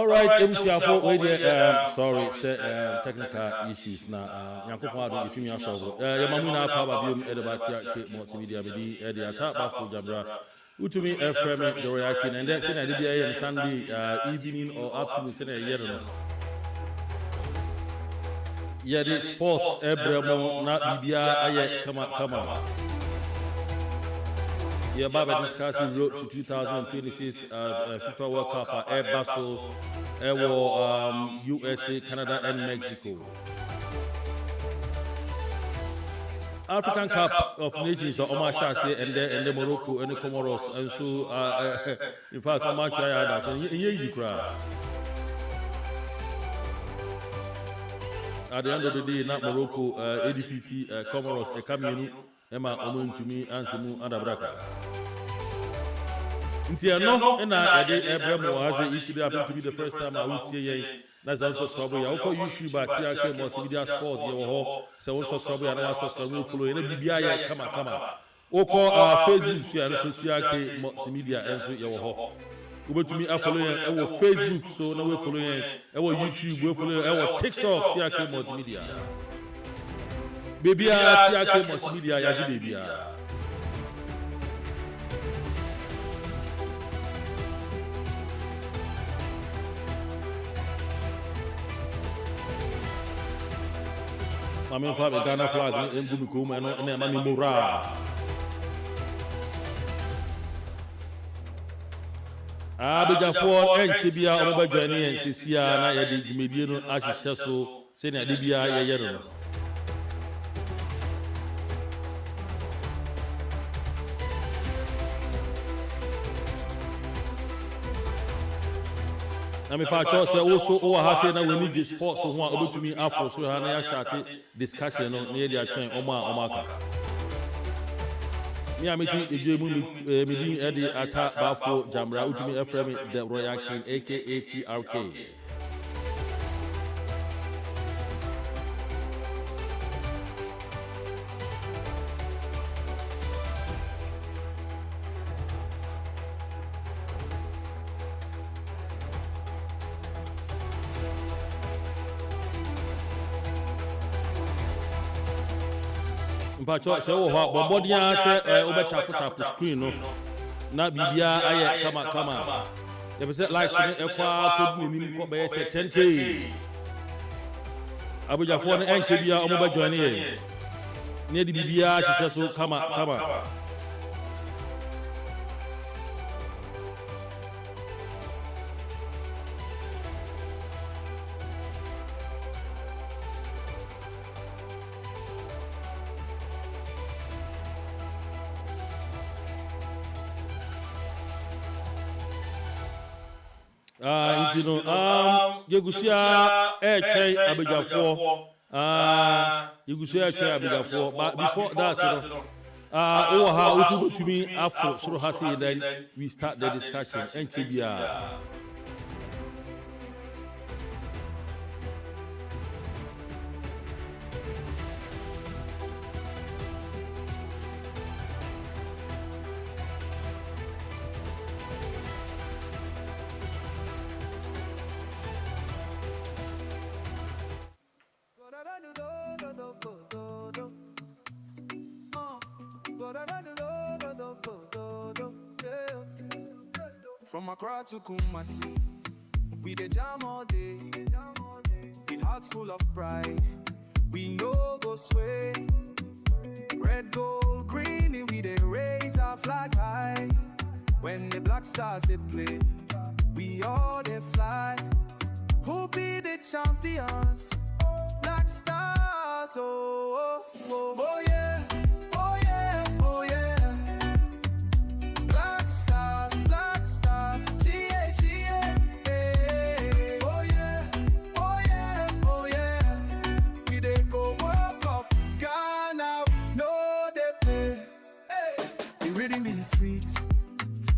All right, sorry, technical issues now. Yankopado, you to me solve. Yamamina Pababium, Edabatia, multimedia, the attack for Jabra. Utumi Ephraim, the reaction, and then send a DBA on Sunday evening or afternoon, send a year. Yeah, the sports, Abraham, not BBI, come on. Yeah, Baba discussing road to 2026 FIFA World Cup at Basel, USA, Canada, and Mexico. African Cup of Nations, Omar Shasi, and the Morocco, and the Comoros, and so, in fact, Omar Chaya, so easy crowd. At the end of the day, not Morocco, 80-50, Comoros, a Cameroon. Emma Omun to me and Simu Adabraka. No, and I did Abraham has it to be the first time I would say that's also strawberry. I'll call YouTube at TRK Multimedia Sports, so also strawberry and also strawberry follow in the BBI. Come on. Or call Facebook and also TRK Multimedia and so your over to me, I follow our Facebook, so now we're following our YouTube, we're following our TikTok, TRK Multimedia. Baby, TRK Multimedia, Yaji baby. I'm in fact, Ghana flag in Bubukum and Mami Mura. Abija for Chibia, over Johnny and Cecilia, and I did Mediano Ashiso, saying at Libya, Yero. I mean, Pacho also has said we need the sports who are able to me after so I started discussion on near their train Omaka. Yeah, meeting a meeting at the attack Bafo Jambra, which me Ephraim, the Royal King, aka TRK. Mpacho se wo ha bombodia se obeta put screen no na bibia aye kama they be say like se ekwa kodu nim ko be say 10k abuja fo no enche bia omo ba join ye ne di bibia hihye so kama Yegusia Abijafo, Yegusia Abijafo, but before that, how we should go to me after so Hasi, then we start the discussion. NTBR. From Accra to Kumasi, we the jam all day, with hearts full of pride. We no go sway, red, gold, green, and we they raise our flag high. When the black stars they play, we all they fly. Who be the champions? Black stars, oh, oh, oh, oh yeah.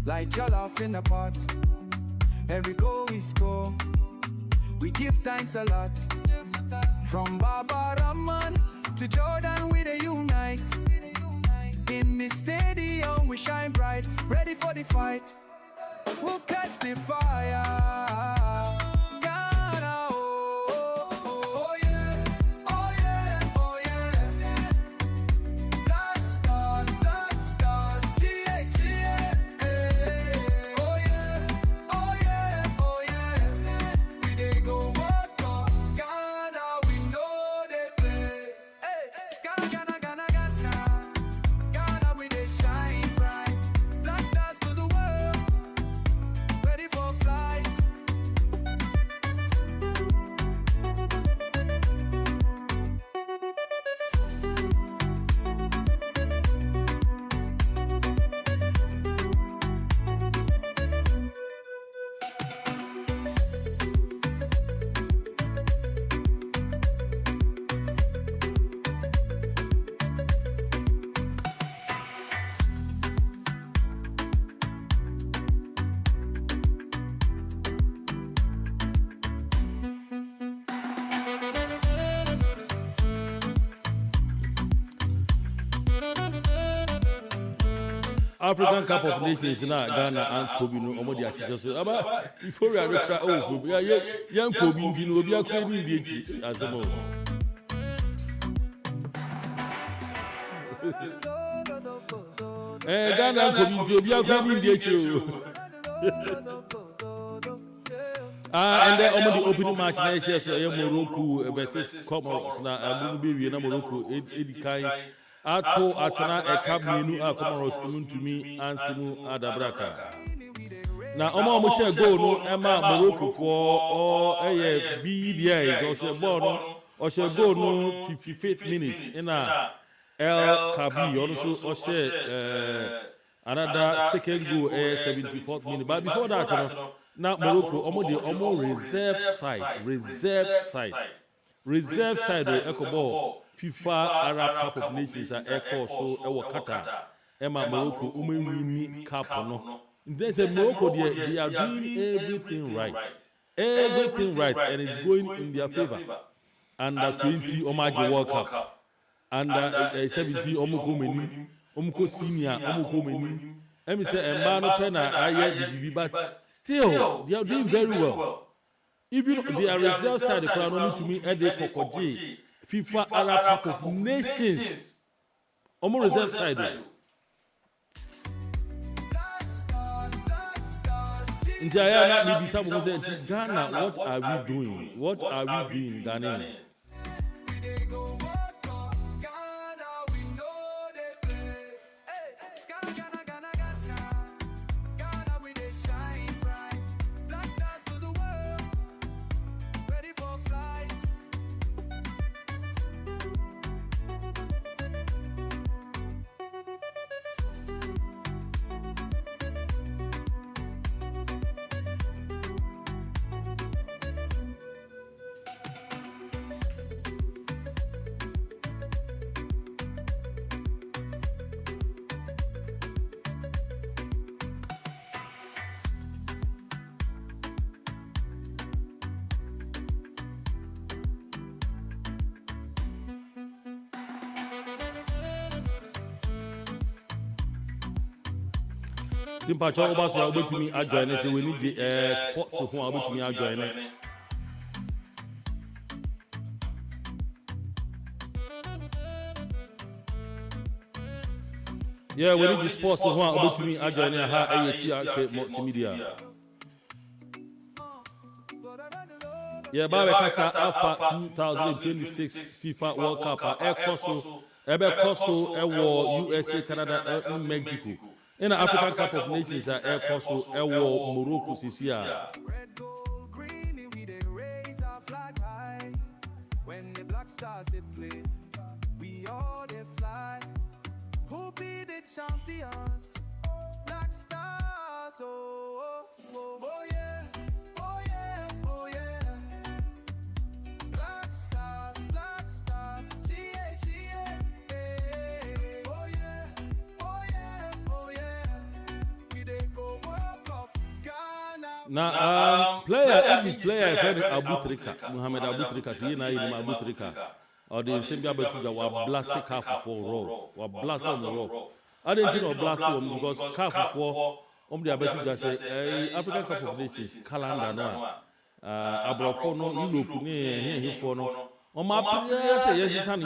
Like jollof in the pot, every goal we score, we give thanks a lot. From Baba Rahman to Jordan, we they unite. In the stadium we shine bright, ready for the fight. We'll catch the fire. African Cup of Nations na Ghana and Kobe no omo di ahihye so aba before we are yan Kobe ndi no obi akwa ni bi echi asemo Ghana and Kobe ndi obi akwa ni bi echi and then omo the opening match na ehye so Morocco versus Comoros na amu bi wie na Morocco edikan ato atena ekabminu Comoros muntumi antimu adabraka na omo share goal no ema Morocco for BDI so share ball no o share goal no 55th minute in El Kabi also share another second goal 74th minute but before that na Morocco omo reserve side ekoball FIFA Arab Cup of Nations echo so ewo Qatar ema Morocco umewini cup no there's a Morocco they are doing everything right and it's going in their favor under 20 Omaji World Cup under 17 Omoko senior Omoko menu Emi say Emmanuel Pena aye but still they are doing very well even their reserve side the crown to me Ede Kokoji FIFA Arab Cup of Nations. Omo reserve side. Intiaya na bibisa mo say Ghana, what are we doing? What are we doing, Ghanaians? Simpa cho oba so obetumi ajoin say we need sports ho obetumi ajoin. Yeah, we need the sports ho obetumi ajoin ha ATRK multimedia. Yeah, Baba Kasa Alpha 2026 FIFA World Cup ebe koso ewo USA, Canada and Mexico. In the African Cup of Nations koso ewo Morocco Sisia. Red, gold, green, we they raise our flag high. When the black stars they play, we all they fly. Who be the champions? Black stars, oh, oh, oh, oh yeah, oh yeah, oh yeah. Black stars, G-A-G-A, hey, oh yeah, oh yeah, oh yeah. We they go World Cup, Ghana. Now, Egypt player friend Abu Trika, Mohamed Abu Trika, see na in Abu Trika. Or the same guy but were blasted calf for raw, were blasted on the raw. I didn't think of blasted because calf for the Abetuga say African Cup of Nations calendar now. Abrafo no Europe ni for no. On my say yes son.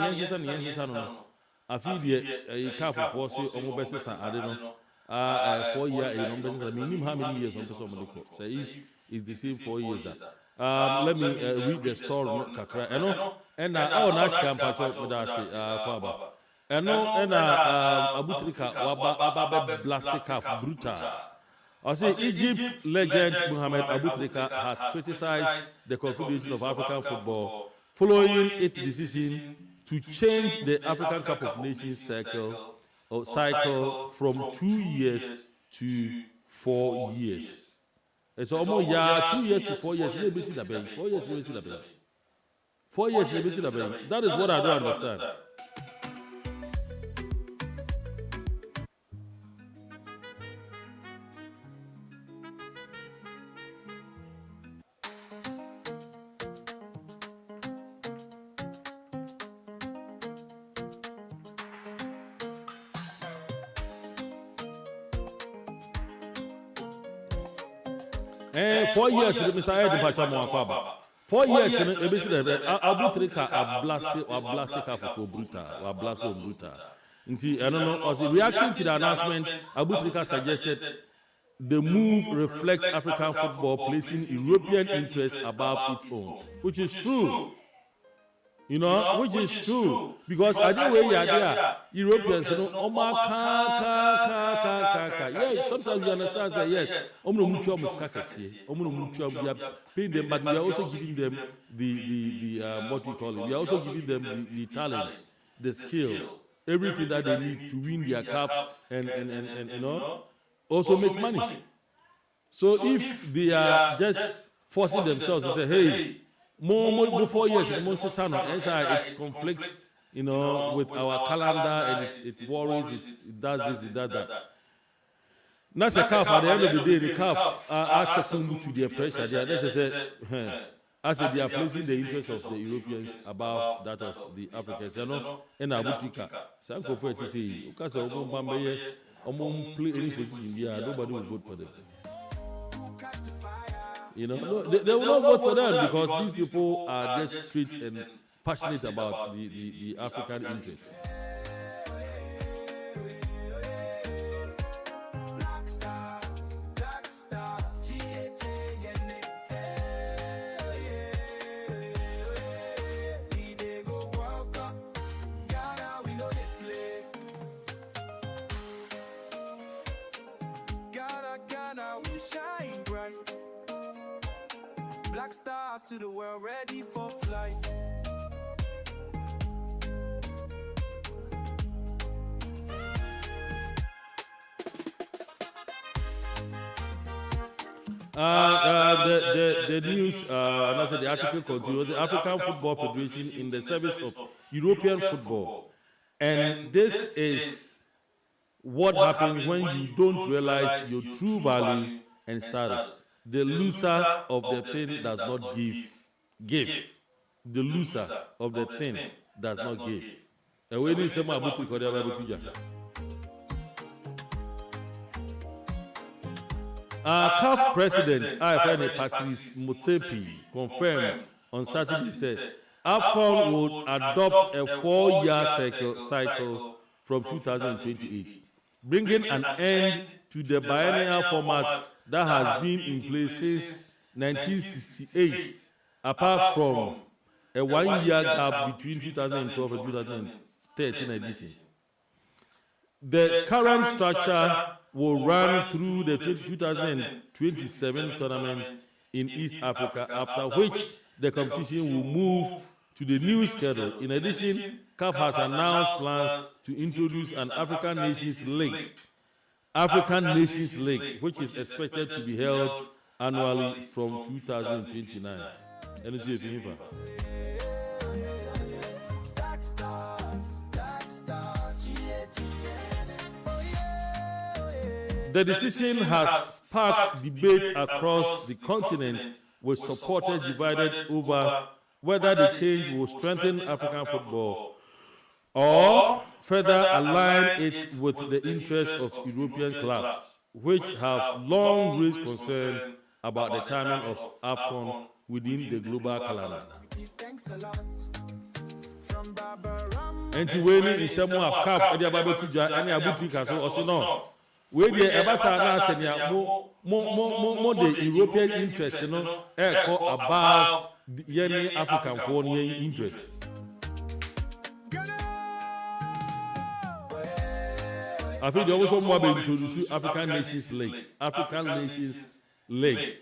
I feel the calf for so on best I don't know. 4 year in best I mean how many years on somebody say if it's the same 4 years that. Let me read the story kakra. And Nash Campacho with us, Kwaba. And Abu Trika, Waba Blastic Calf, Brutal. I say Egypt legend Mohamed Abu Trika has criticized the Confederation of African Football following its decision to change the African Cup of Nations cycle from 2 years to 4 years. It's almost 2 years to 4 years. 4 years, 4 years, that is what I don't understand. 4 years, Mr. Ed Pachamoakaba. 4 years, Abutrika, a blastic for Bruta, or blast for Bruta. I don't know, as reacting to the announcement, Abutrika suggested the move reflects African football placing European interests above its own, which is true. You know, which is true. Because I think where you are there, Europeans, you know, yeah, sometimes you understand that, yes, paying them, but we are also giving them the what you call it, we are also giving them the talent, the skill, everything that they need to win their cups and you know, also make money. So if they are just forcing themselves to say, hey, more 4 years, it's conflict, you know, with our calendar and it worries, it does this, it does that. That's a calf. At the end of the day, the calf are succumbing to their pressure. They are placing the interests of the Europeans above that of the Africans. You know, and Abutika, some people say, because of play any position here, nobody will vote for them. You know, no, they will not vote for them because these people are just straight and passionate about the African interest. Black stars to the world, ready for flight. The news, and I said the article continues, the African Football Federation in the service of European football. And this is what happens when you don't realize your true value and status. The loser of the thing does not give. The loser of the thing does not give. CAF President IFN Patrice Motsepe confirmed on Saturday said AFCON would adopt a 4-year cycle from 2028, bringing an end to the biennial format that has been in place since 1968, apart from a 1-year gap between 2012 and 2013 edition. The current structure will run through the 2027 tournament in East Africa, after which the competition will move to the new schedule. In addition, CAF has announced plans to introduce an African Nations League, which is expected to be held annually from 2029. The decision has sparked debate across the continent, with supporters divided over whether the change will strengthen African football or further align it with the interests of European clubs, which have long raised concern about the timing of AFCON within the global calendar. And to win in some of CAF, and the Abutrika, so also no. Where the ambassador more the European interest, you know, above any African foreign interest. I think there also more being introduced African Nations League.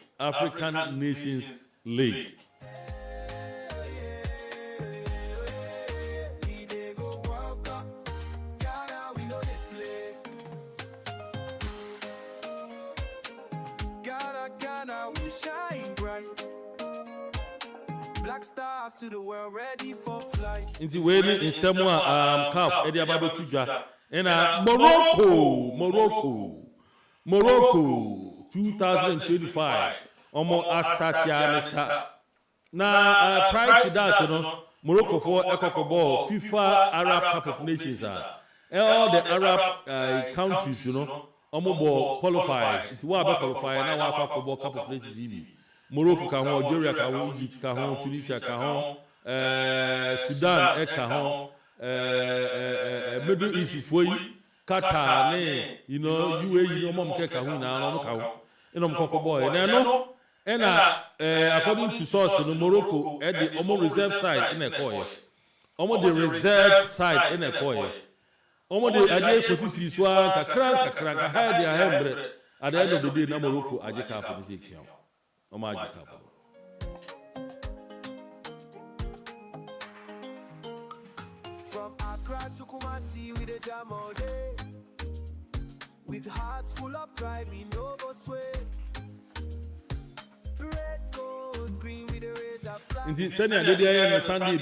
We shine bright. Black stars to the world, ready for flight. Into waiting in somewhere CAF Eddie Ababu Tuja and Morocco 2025 almost Astatianesa. Now prior to that, you know, Morocco for FIFA Arab Cup of Nations are all the Arab countries, you know, Omobo qualifies. It's what about qualify now. What about couple places in Morocco, ka ho, Algeria, ka ho, Egypt, ka ho, Tunisia, ka ho, Sudan, ka ho, Middle East for you, Qatar, you know, UAE, no mom ka ho na no ka ho. Eno mkoko boy. No, and according to sources in Morocco, at the Omo reserve side in a coy. Omo the reserve side in a coy. Omo the idea posisi swa kakra hide their hembre. At the end of the day, na Morocco ajika for this account. Omo ajika. From Accra to Kumasi with a jam all day. With hearts full of pride, we no go sway. Red, gold, green with the razor flag. Indeed, Sunday,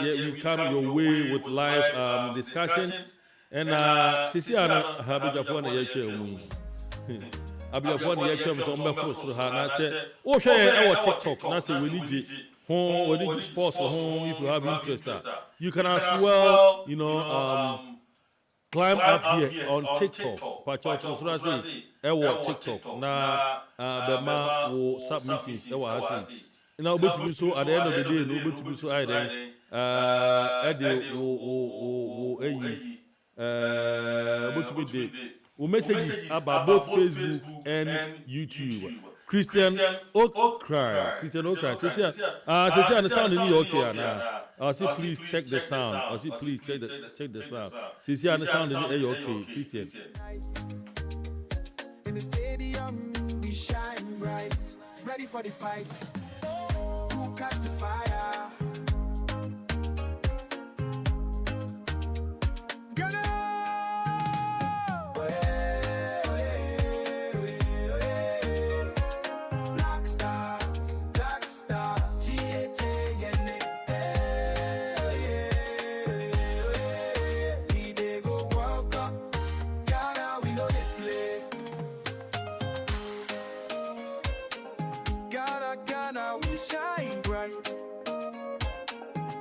you come your way with live discussions. And Sisiana Habijafone Yakem. Abijafone Yakem is on my first to her. Oh, share our TikTok. That's a religion. Home, or did you sports or home if you have interest. You can as well, you know, climb up here on TikTok. TikTok. Now, the man will submit that was now, but to do so at the end of the day, no, but to do so either. We messages about both Facebook and YouTube. Christian Okra. Say, the sound in you okay now. I say, please check the sound. I say, please check the sound. Say, the sound in you okay, Christian. In the stadium, we shine bright, ready for the fight. Who catch the fire?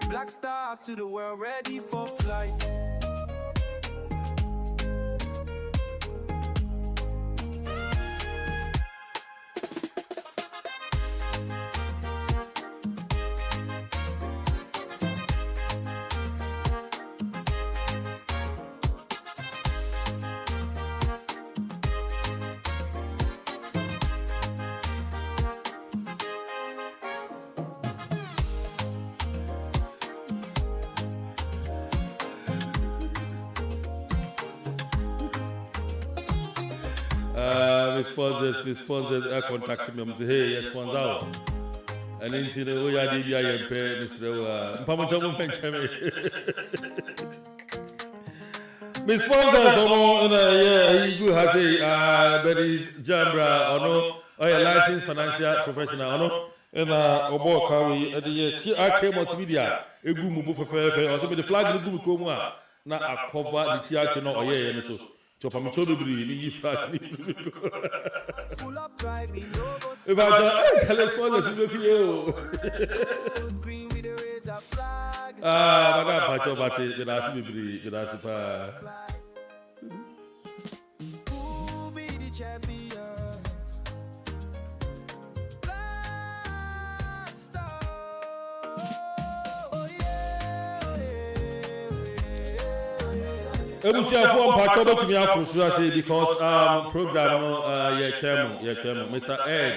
Black stars to the world, ready for flight. Sponsors contact me and say, hey, yes, sponsor. And then you know, we are the pay, Mr. Pamachamu Penchame. Miss sponsors, you has a Betty's Jambra, or no, or a licensed financial professional, or no, and Obo Kawi at the year. I came multimedia, a good move for fair, or somebody flag the good Kuma, not a cover the Tiaki, no, or yeah, and so. If I tell sponsors, look you. Because program Mr. Ed,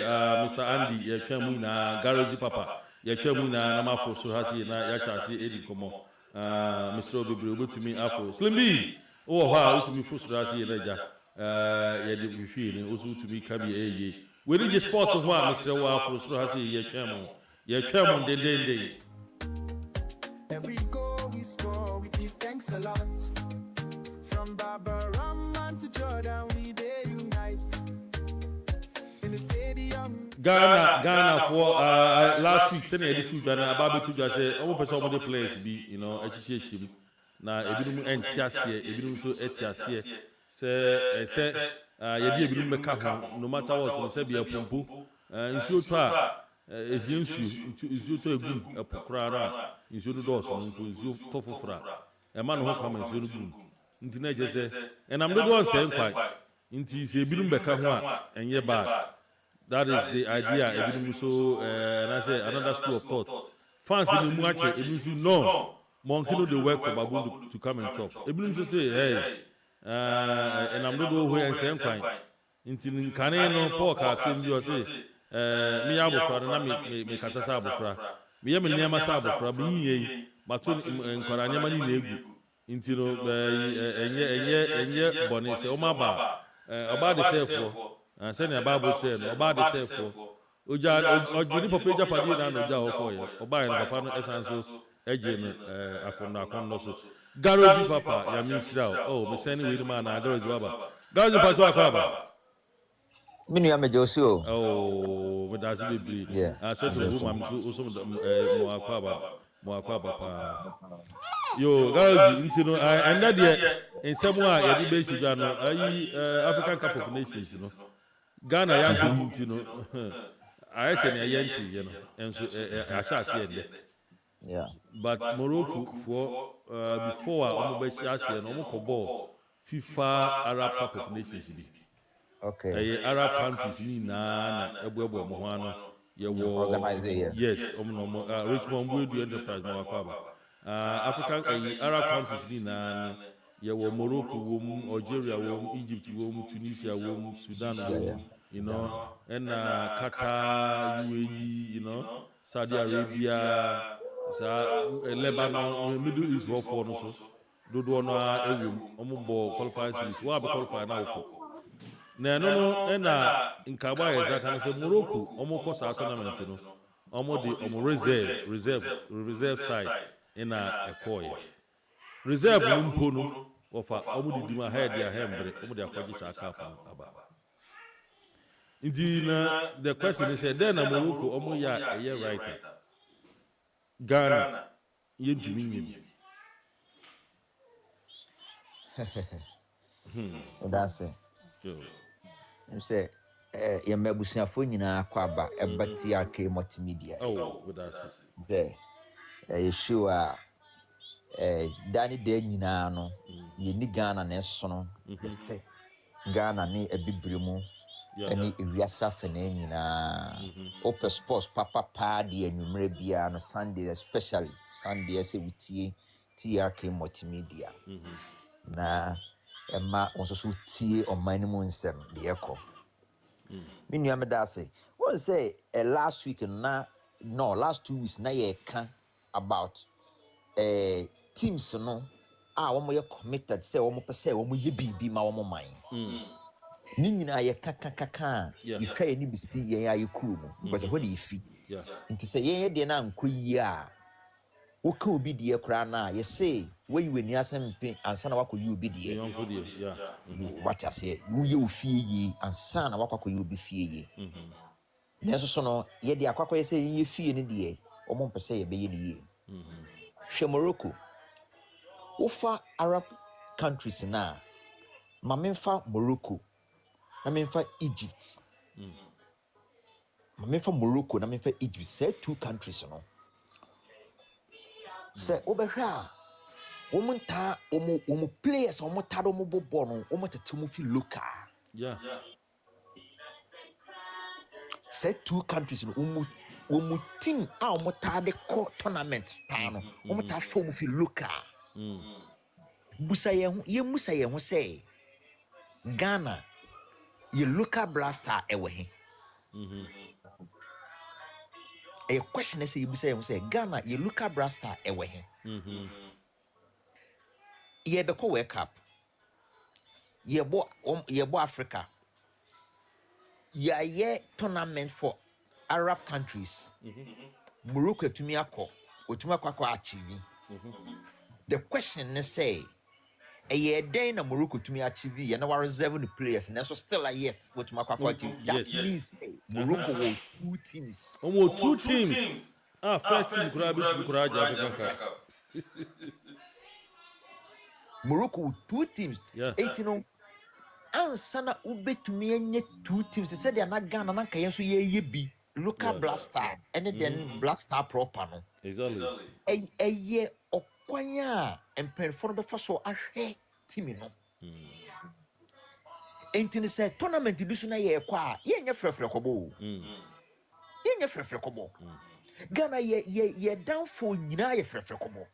Mr. Andy, na Garage Papa, na Namafo Suhasi, na Yashasi Edi Komo, Mr. Obi to me Afro. Slim B, oh, how to me Fusrasi Reja, Yedi Feel, also to me Kabi A. We did the sports of one, Mr. Wafro Suhasi, Yakem, the day. Every goal we score, we give thanks a lot. From Barbaram to Jordan, we they unite. In the stadium. Ghana for last week, Senate to Ghana, Babu to say, all person of the players be, you know, association. Now, a bit of Entiasia, a bit of Etiasia, say, you did no matter what, say, be a pumpu, and so far, against you to a boom, a pokrara, you should do also, to Tofofra, a man who comes to the boom. And I'm not one saying quite. Nti se ebinom bɛka ho a ɛnyɛ bad. That is the idea. Ebinom so and I say another school of thought. Fans in the muache, ebinom say no. Monkey no they work for Babu to come and chop. Ebinom say hey, and I'm not go away and say fine. Nti nkane no Paul ka claim bi o say me abofra na me kasa sa abofra. Me ye me nneɛma sa abofra me yie mato nkwara nneɛma ni na egu. Nti no enye boni say o ma ba oba de sefo send your Bible train oba de sefo oja ojini papa eja padi na no oja okoye oba en papa no esanso eje no akondo so garozi papa ya mi shira oh me send we man na garozi baba garozi papa so akaba Minu ya mejosi o. oh me dazi bebre so to go mam so mo akaba pa yo garozi ntino and that there in somewhere ya di be shija no ayi African Cup of Nations no Ghana yanko ntino I say na yenti you know enso asha ase Yeah. but Morocco for before omo be sha ase no omo ko ball FIFA Arab Cup of Nations bi Okay. Arab countries ni na ebuebu mo ho ano ye wo yes omo Richmond Build Enterprise no akaba African Arab countries ni na ye wo Morocco wo mu Algeria wo mu Egypt wo mu Tunisia wo mu Sudan wo mu you know and Qatar UAE you know Saudi Arabia Lebanon Middle East wo for no so dodo no ewum omo ball qualifying series wa be qualify na okọ na no na nkaba yesa kan say Morocco omo ko sa tournament no omo de omo reserve side na ekoye reserve mpo no ofa omo de dim ahead ya hembre omo de akwaji sa cup aba indeed the question is then Morocco omo ya right Ghana ye dumi nyim That's it. I'm say ya mebusuafo nyina kwaba ebati ake multimedia. Oh, that's it. You sure Danny de nyina no ye ni Ghana na esono ete Ghana ni ebibremu ani ewiasa fene nyina open sports papa de anwumre bia no Sunday especially Sunday say wutie TRK multimedia na Emma also so tie on my name nsem de ekọ me nua me da say won say last week last 2 weeks na ye ka about teams no wo mo ye committed say wo mo pese wo mo ye bibi ma wo mo man ni nyina ye kaka ye ka ye ni bisi ye aye kuru mu because where dey fi nti say ye de na nkoyi a wo ka obi de kra na ye say we you ni asem pin ansa na wakoyi obi de what I say wo ye ofie yi ansa na wakoyi obi fie yi na so no ye de akwakoye say ye fie ni de wo mo pese ye be ye ni ye hwe Morocco Ufa Arab countries na mamemfa Morocco na memfa Egypt mamemfa Morocco na memfa Egypt say two countries no say obehwa omunta omu players omuta do mobobo no omutete mu fi local say two countries no omu team a omuta de tournament pa no omuta fa mu fi local busa ye ho say Ghana ye local blaster ewe he a question say you say Ghana ye local blaster ewe he ye be ko World Cup ye bo Africa ye tournament for Arab countries Morocco to me akọ achieve the question is say a year day na Morocco to me achieve ye na reserve the players and so still yet with akọ achieve that means Morocco will two teams two teams first team kura African Cup Morocco two teams 18 ansana ubetumi enye two teams they said they are not Ghana na kan so ye bi local blaster and then blaster proper no exactly ye okwanya empenfo be fa so ahwe team no Enti say tournament du so na ye kwa ye nya frefre kobo ye nya frefre kobo Ghana ye downfall nyina ye frefre kobo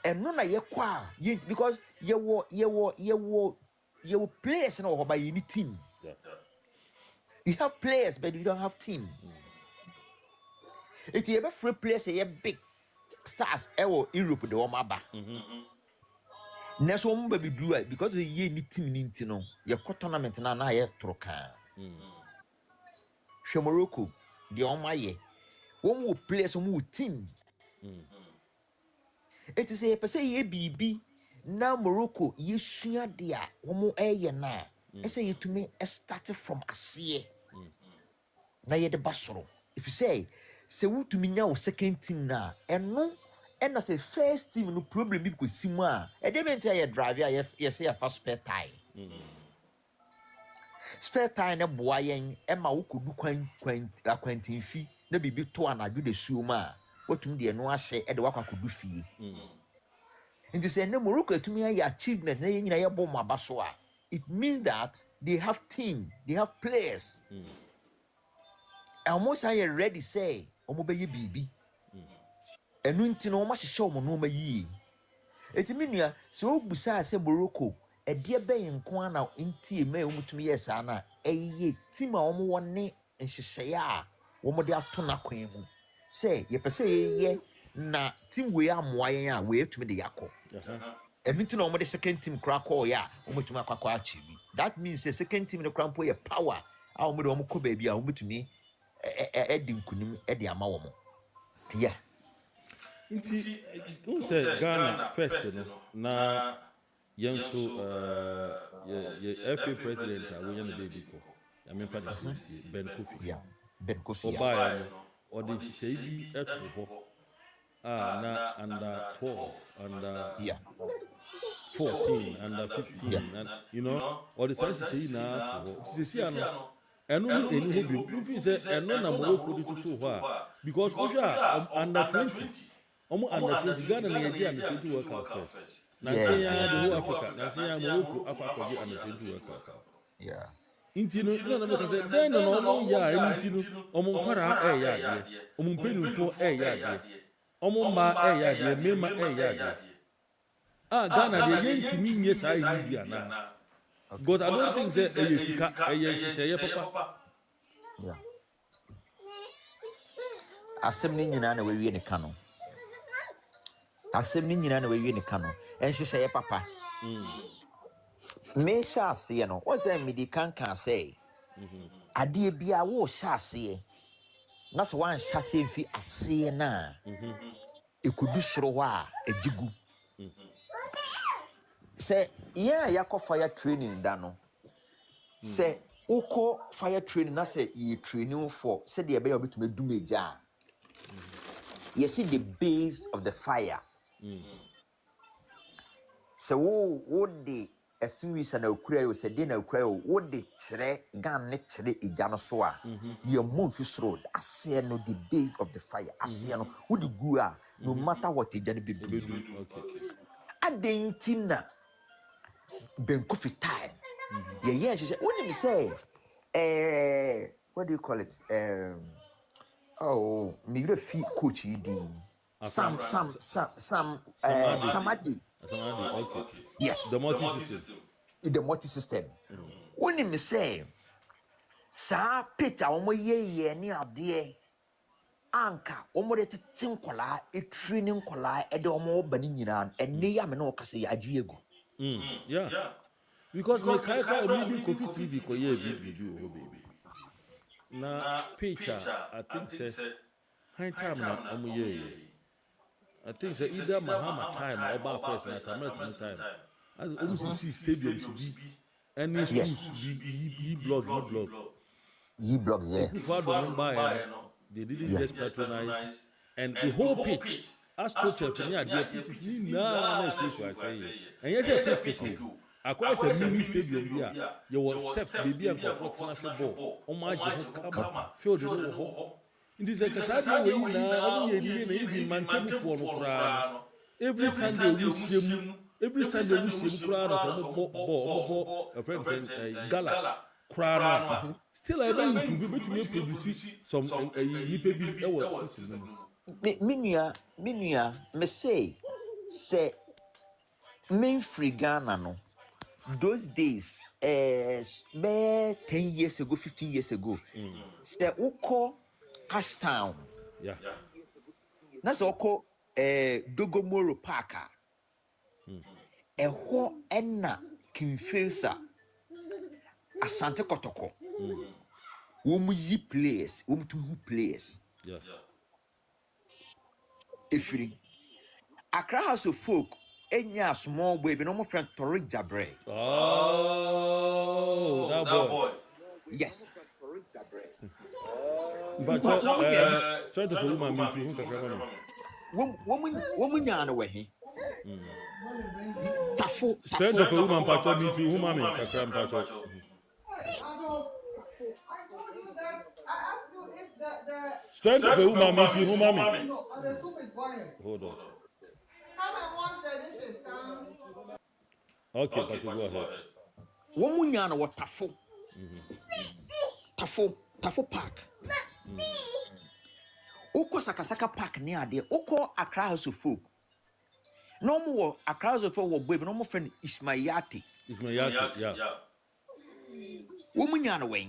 eno na ye kwa ye because ye wo players na wo ba ye ni team. You have players but you don't have team. It's a free players ye big stars Europe the one aba. Next one baby blue because we ye ni team ni no ye tournament na ye troka. Hwe Morocco the on my ye. One will players one will team. It is a per se ye bibi now Morocco ye share dia one more na. I say you to me started from Asie. Na ye de basoro. If you say we to me now second team na no and as a first team no problem because sima e dey mean say driver ye say first spare time. Spare time na boa yen e ma wo kodu kwantin fi na bibi to anadwo de suoma watum de no ahye e de wakwa kodu fie. And they say no Morocco to me ya achievement na yen nyina ye bom abaso a it means that they have team, they have players. Almost I ready say omo be ye bibi. Enu nti no ma hyehyɛ omo no ma yi. Eti menua se obusa se Morocco e de be nko ana nti e ma omutumi yes ana eye team a omo wone nhyehyɛ a omo de ato na kwan mu. Say ye pese ye na team we amoa yen a we atumi de yakɔ. Enu nti na omo de second team kra call ya omutumi akwa achieve. That means the second team no krampo ye power a omo de omo kɔ ba bia omutumi edi nkunim edi ama womo. Yeah. Inti don't say Ghana first no na yenso ye FA president we yan baby ko ya me fa Ben Kofi. Yeah. Ben Kofi. Oba o de hihye bi eto ho na under 12 under 14 under 15 and you know all the sense hihye na to ho ti se ano eno eni ho bi you feel say eno na Morocco di to ho because under 20 under 20 Ghana na yeji under 20 World Cup first. Na say ya the whole Africa, na say ya Morocco akwa under 20 World Cup. Yeah. Inti no na make say then no ya inti no omo nkwara ya de. Omo mpenufo ya de. Omo ma ya de, mema ya de. Ghana de yentimi nye sa yi bia na. Because I don't think say sika hyehyɛ papa. Yeah. Asem ni nyina na we wie ne ka no. Asem ni nyina na we wie ne ka no. Enhyehyɛ papa. Me sha ase no. What say me di kan say? Ade bia wo sha ase. Na so wan sha ase mfi ase na. Ekudu soro ho a ejigu. Say yeah yakɔ fire training da no. Say uko fire training na say you training for say the ebe obetumi dumeja. You see the base of the fire. So wo de esuwi na okura yo say de na okura yo wo de kire gan ne kire eja no so a you move road ase no the base of the fire ase no wo de gu a no matter what eja no be do. Okay. Adentina Ben Kofi time. Yeah, she said, what did you say? What do you call it? Me the feet coach you did. Samadi. Okay. Yes. The multi-system. The multi-system. What did you say? Sa picture omo ye ni ade anka omo de tetin kola e training kola e de omo ba ni nyina enne ya me no kase ya agiegu. Yeah. Because me kai really Kofi TV ko ye video oh baby. Na picture I think say high time na omo ye. I think say either Mahama time or Oba first na time. As OCC stadium should be any schools be blog. E-blog, yeah. They didn't just patronize and the whole pitch as structure for me the pitch is na so I say. And yes it's kitchen. Across a mini stadium here, you were steps baby and for football. On my come field the whole. In this exercise way now, even maintain for every Sunday we see every Sunday we see crowd of a friend gala crowd. Still, I may improve it to me produce some baby our system. Minua, me say main free Ghana no. Those days, 10 years ago, 15 years ago, say Oko Ashtown. Yeah. That's Oko Dogomoro Parker. Ho enna Kimfesa Asante Kotoko. Yi players, who players. Yeah. Ifri Accra House of Folk, enya small baby, no more friend Tori Jabre. Oh, that boy. Yes. But strength of woman mean to whom Woman yana way. Tafo. Strength of a woman patcho me to whom I mean Kakram patcho. I told you that I asked you if the Strength of a woman mean to whom I mean. no, the soup is boiling. Hold on. Come and wash the dishes, come. Okay, patcho, go ahead. Woman yana what Tafo. Tafo Park. Oko Sakasaka Park near there. Oko Accra House of Folk. No more Accra House of Folk baby. No more friend Ismailati. Yeah. Woman yana way.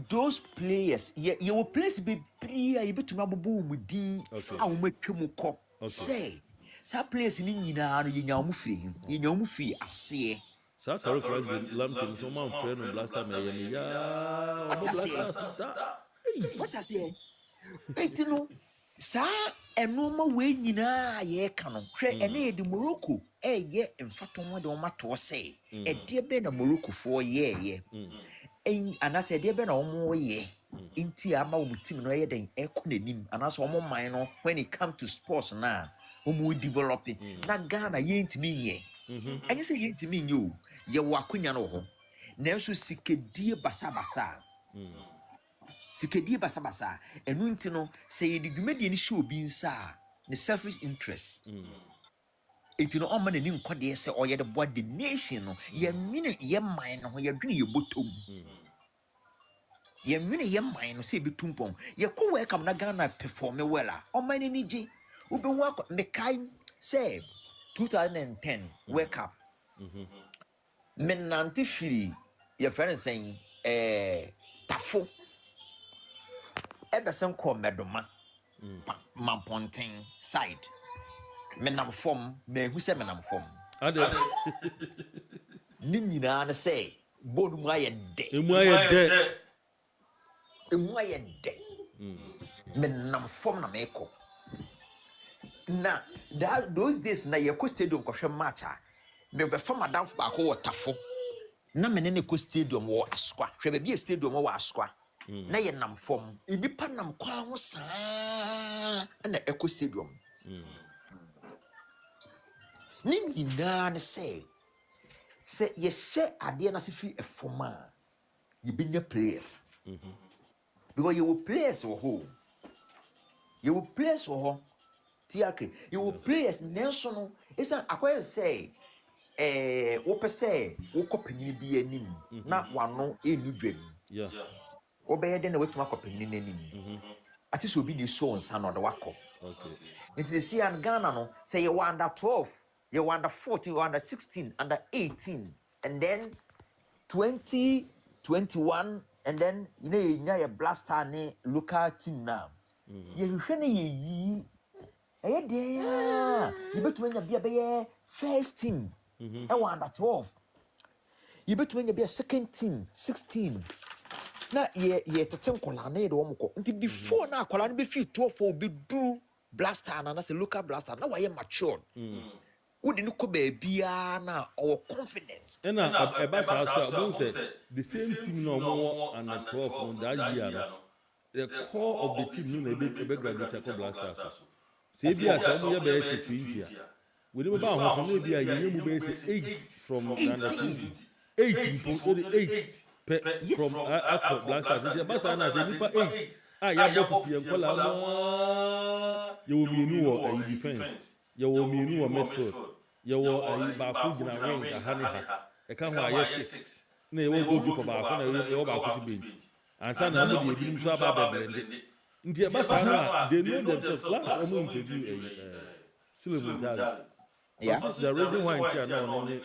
Those players, you will place be pre a bit to Mabu with D. I will make you more say. Some players in Yina, Yamufi, I say. South Carolina Lampton, so my friend and last time I What I say? Wait, you know, sir, and no more way, ye canon, cray and the Morocco, ye, and Faton, what matter say. A dear Ben of Morocco for ye. And I said, dear Ben, more ye. Inti ama umutim no ye den ekonenim anaso omo man no when it come to sports na omo developing na Ghana ye ntimi ye anye say ye ntimi ye o ye wakonya no ho na enso sikedie basabasa sikedie basabasa enu nti no say ye dwumade ni show bi nsa ne selfish interest enti no omo na ni nkode say oye the board the nation no ye mine ye man no ye dwene ye botom ye mene ye man no say be tumpon ye ko welcome na Ghana perform well o man ni ji obi hu akọ me kai say 2010 wake up me nante firi ye friend saying tafo ebesen ko medoma mamponten side me nam form me hu say me nam form ade ni nyina na say bonu mu aye de emu aye de me nam form na me ko na those days na ye ko stadium ko hwe match a me be fa madam ba ko wotafo na me ne ko stadium wo askwa hwe be bi stadium wo askwa na ye nam form enipa nam kwa ho saa na eco stadium ni nyina ne say ye share ade na se fi efoma ye binya players because you will place for home. You will place for home. TRK. You will place Nelson. It's an acquire say, open say, woke up in the name. Not one no a new dream. yeah Obey then away to my opinion in name. At least will be the show and son of the wacko. okay It's the sea and Ghana no say you under 12, you under 14, you under 16, under 18, and then 20, 21. And then you know you blaster ne local team now. You hwene ye there. You bet when you be a first team. I under 12. You bet when you be a second team, 16. Na ye tetem kola na ye do omko. Nti before na kola no be fit 12 for be do blaster na say local blaster. Na why matured. Who didn't go baby na our confidence. and a bass house say the same team no more and the 12 on that year the core of the team no be graduate blasters say be as some year be 20 we never ba ho so be a year mu be 8 from under 20 8 from aqua blasters the bass na say nipa 8 ya botiti en kola mo you will be new or defense yɛwɔ mmienu wɔ midfield yɛwɔ ayi baako gyina wings aha ne ha ɛka ho ayɛ 6 na yɛwɔ goalkeeper baako na yɛwɔ baako to bench ansa na ɔmo de ebinom nso aba abɛbrɛnde nti ɛba saa no a they know themselves last ɔmo interview Suleiman Tali. Yeah. This is the reason why nti ana ɔno ne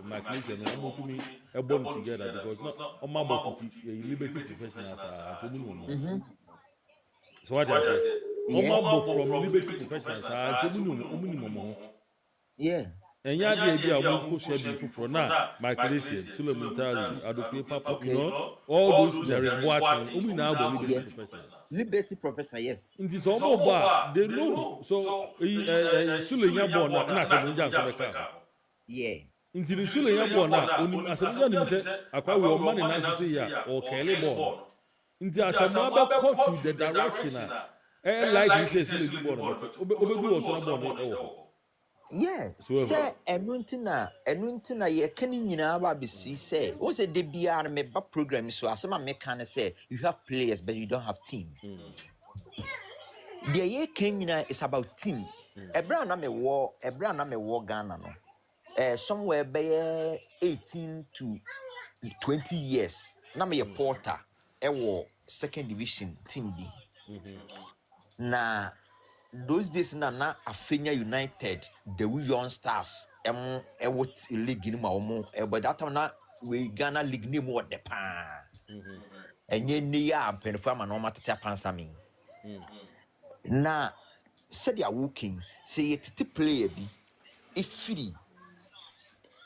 Magnesium no ɔmo tumi ɛbɔ no together because na ɔmo abɔ titi Liberty professionals a atomu no so what I say ɔmo abɔ from Liberty professionals a atomu no ɔmo ni mo ho Yeah. ɛnya de bi a ɔmo kɔ so bi foforɔ na Magnesium Suleiman Tali Adokwe Papa you know all those Derek Boateng ɔmo na abɔ Liberty professionals Liberty professional, yes. nti sɛ ɔmo bɔ a they know so Suleiman bɔ na asɛm no gya nso bɛka Yeah. nti ne Sule ya bɔ na onim asɛm nim sɛ akwa we ɔma ne nan sisi ya ɔkɛle bɔ nti asɛm abɛkɔ to the direction a like he says Sule bɔ no obɛgu wɔ so na bɔ no ɛwɔ Yeah. Say enuntina ye kan nyina ba besi say o say de bia na me ba program so asema me kan say you have players but you don't have team. The ye kan nyina is about team. Ebra na me wo Ghana no. Somewhere by 18 to 20 years. Na me porter ewo second division team bi. Na those days na Afenya United the Young Stars ewo league ni ma omo but that time na we Ghana league name what the pa. Enye ni ya mpenfo ama na omatete pansami. Na said ya walking say yetiti player bi efiri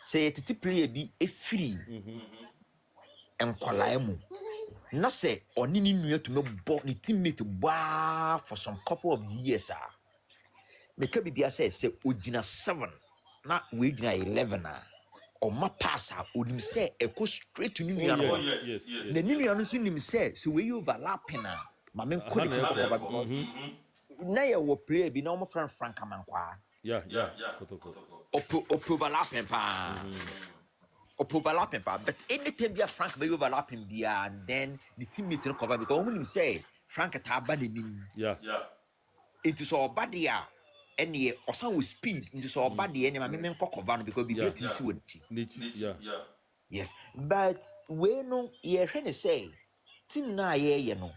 say yetiti player bi efiri enkwalaa mu na say oni ni nua to me bo ni teammate ba for some couple of years me ka bibia say ogina 7 na we gina 11 o ma pass onim say eko straight to ni nua no na ni nua no so nim say so we overlapping ma me nko ni because na ye wo player bi na o mo friend Frank Amankwa yeah overlapping pa overlapping pa but anytime be a Frank be overlapping be and then the teammate no cover because when you say Frank ta ba nim yeah into so body any osan with speed into so body any ma me nko cover no because be team si wonti yeah yes but we no ye hwe ne say team na ye no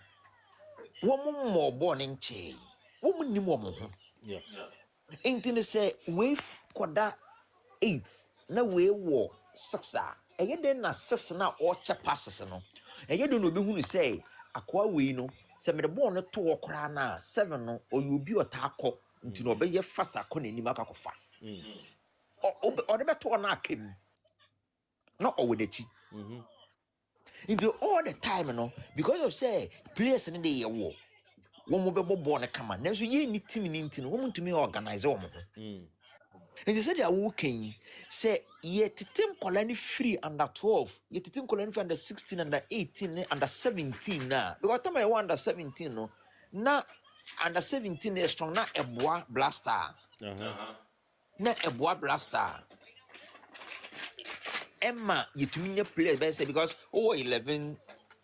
wo mo ball nche wo mo nim wo mo ho yeah into ne say we koda 8 na we wo 6 eye den na 6 na o che passes no eye den no be hunu say akwa we no se me the ball no to okra na 7 no o you bi ota akọ nti no be ye fast akọ na nim akakofa o de be to na akem na o we dachi into all the time no because of say players in the ye wo mo be ball na kama na so ye ni team ni ntino wo ntumi organize wo mo and they said they are working say ye titim kolani free under 12 ye titim kolani free under 16 under 18 under 17 na because time I under 17 no na under 17 is strong na eboa blaster na eboa blaster Emma yetumi nya players be say because 11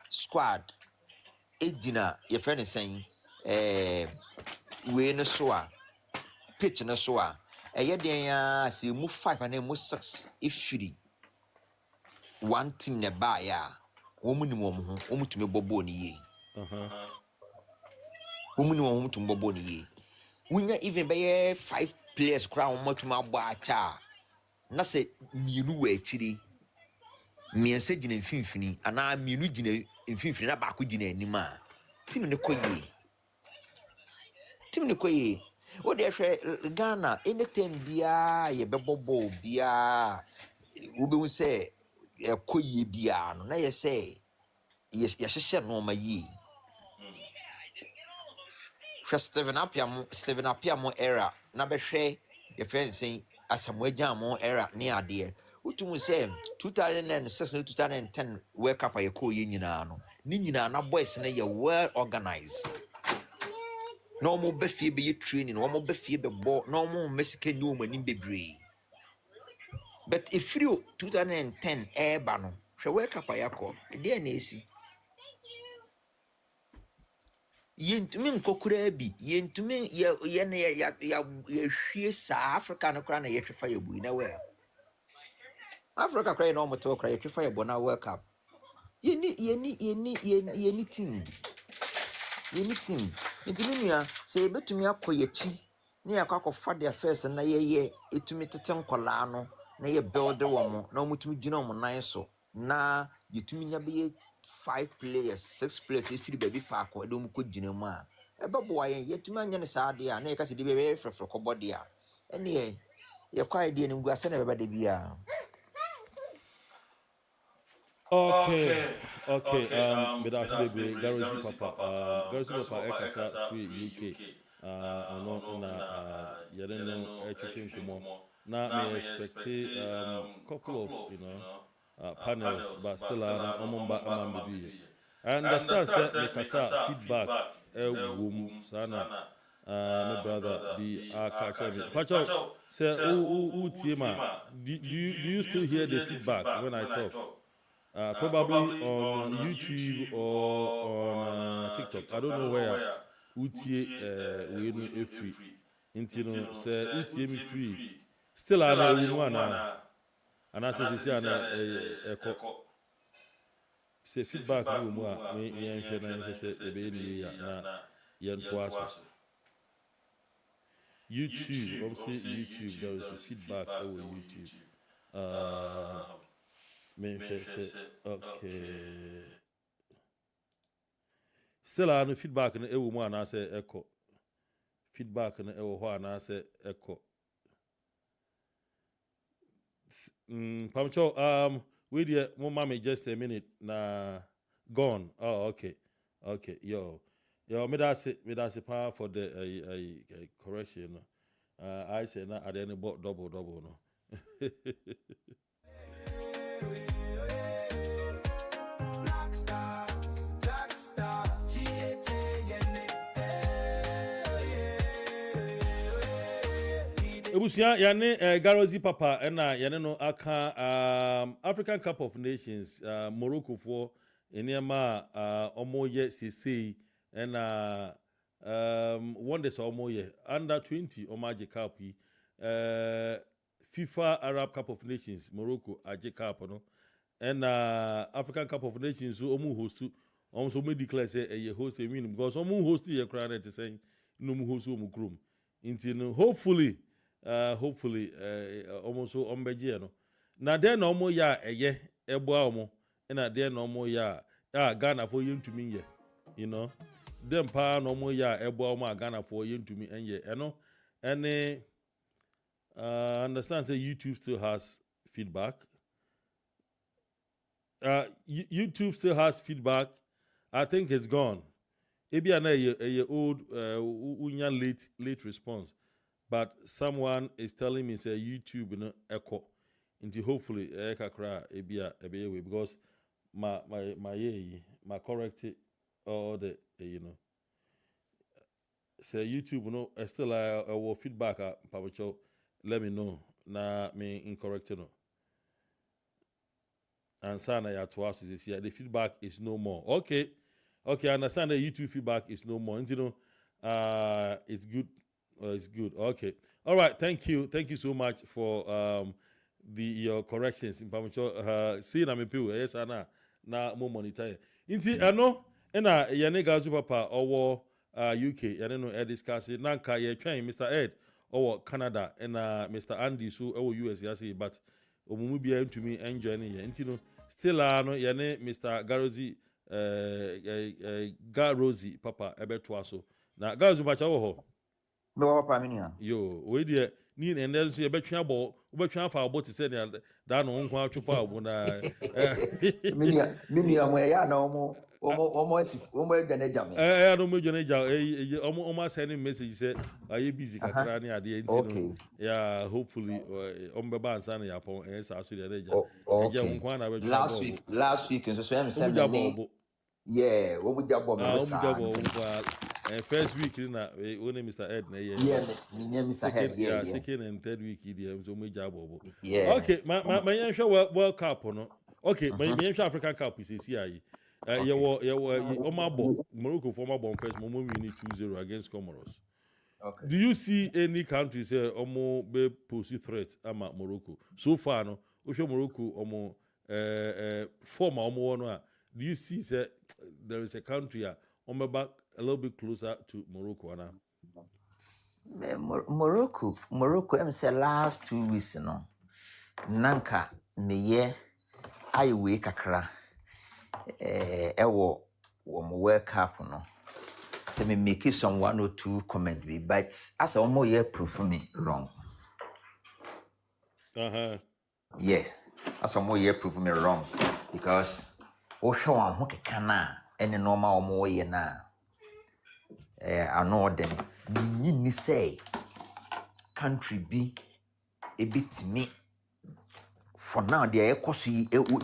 squad ejina ye friend is saying we no so a pitch no so a eye den ya say mu 5 and mu 6 ifiri one team ne ba ya wo mu ni wo mu ho wo mutumi bobo ni ye wo mu ni wo mutumi bobo ni ye wunya even be 5 players kra wo mutumi agbo acha na say mienu wa akiri miense gina mfimfini ana mienu gina mfimfini na ba ko gina anima team ne koye o de hwe Ghana anytime bia ye bebobo bia wo be hu say koye bia no na ye say ye hyehye no ma yi Steven Apiamo era na be hwe ye fancy Asamoah Gyan era ne ade utumu say 2006 2010 World Cup ye koye nyina no ni nyina na boys na ye well organized no more befie be training, no more befie be ball, no more Mexican new man in bebre. But if you 2010 air bano, she wake up ayako, dear Nancy. yɛntumi nkɔkura bi yɛntumi yɛhwie saa Africa no koraa na yɛtwefa yɛ bui na wɛ Africa koraa na ɔmo tew koraa yɛtwefa yɛ bɔ na World Cup yɛni team ntumi nua sɛ yɛbɛtumi akɔ yɛkyi na yɛakɔ akɔfa de affairs na yɛyɛ ɛtumi tete nkɔlaa no na yɛ build wɔn na ɔmo tumi gyina ɔmo nan so na yɛtumi nya bɛyɛ 5 players 6 players efiri baabi faako ɛde ɔmo kɔ gyina mu a ɛbɛboa yɛn yɛtumi anya ne saa adeɛ a na yɛka sɛ de bɛyɛ frɛfrɛ kɔbɔ deɛ a ɛne yɛkɔ adeɛ no ngu asɛ na bɛba de bia. Okay. But that's baby. Garozi Papa. Ekasa free UK. Ano na yɛde no ɛtwetwe nhwɛmɔ. Na me expect couple of panels, but still amomba amambi. I understand say me kasa feedback wom sana. My brother be catch me. Pacho say who team do you still hear the feedback when I talk? Probably on YouTube or on TikTok. I don't know where Utie we know free. Intino say Utie me free. Still I know one and I say say feedback no more. Me say the baby na twice. YouTube, obviously YouTube. There is a feedback over YouTube. Okay. Still, I have feedback in the woman and I say echo. Feedback in the ho and I say echo. Pamcho, wait here, mommy, just a minute. Nah, gone. Oh, okay. Yo, me that's it. Power for the correction. I say not at any double no. Ebusia yane Garozi Papa ena yane no aka African Cup of Nations Morocco for enema omo ye sesei ena one day omo ye under 20 omaje cup yi FIFA Arab Cup of Nations Morocco aje cup no ena African Cup of Nations so omo host omo so me declare say e host e win because omo host ye kra na te say no mu host omo krom intino hopefully almost ombeje no na den na omo ya eye eboa omo na den na omo ya Ghana for yentumi ye dem pa na omo ya eboa omo Ghana for yentumi enye any understand say YouTube still has feedback. YouTube still has feedback. I think it's gone. Maybe a old unya late response. But someone is telling me say YouTube echo into hopefully kakra ebia way because my correct all the say YouTube still a feedback Papacho let me know na me incorrect and sana ya to us is here the feedback is no more. Okay, I understand the YouTube feedback is no more. It's good. It's good. Okay. All right. Thank you so much for your corrections. See na me piu yes na mo monitor. Inti na yane Garozi Papa owo UK yane no discuss nanka ye twan Mr. Ed owo Canada and Mr. Andy so owo US yase but omumu bia ntumi enjoy ne ye. Inti still yane Mr. Garozi Papa ebeto aso. Na Garozi Papa wo ho. No paminia. Yo, we dey ni and then so you betwa ball, we betwa fa ball to say that no nko atwofa abo na. Minia mo ya na omo gane jam. No mo gane jam. Omo send message say are busy kakra ni ade enti yeah, hopefully ombeba ansa na yapon sa so dey ja. Okay. Last week so am say me. Yeah, what would you first week na only Mr. Ed na Mr. Ed second and third week so me job okay my World Cup no okay my African Cup is here Morocco former bomb first, Momo winning 2-0 against Comoros. Okay. Do you see any countries say be pursue threat ama Morocco? So far, no, if you're Morocco, former no, do you see say there is a country back a little bit closer to Morocco now? Morocco, I'm say last 2 weeks, no. Nanka, me I wake kakra. Ewo, World Cup, no. So me make some 1 or 2 comment, but as a more year prove me wrong. Yes, as a more year prove me wrong because show am ho kekana any normal more year na I know them ni say country be a bit me for now the ekoso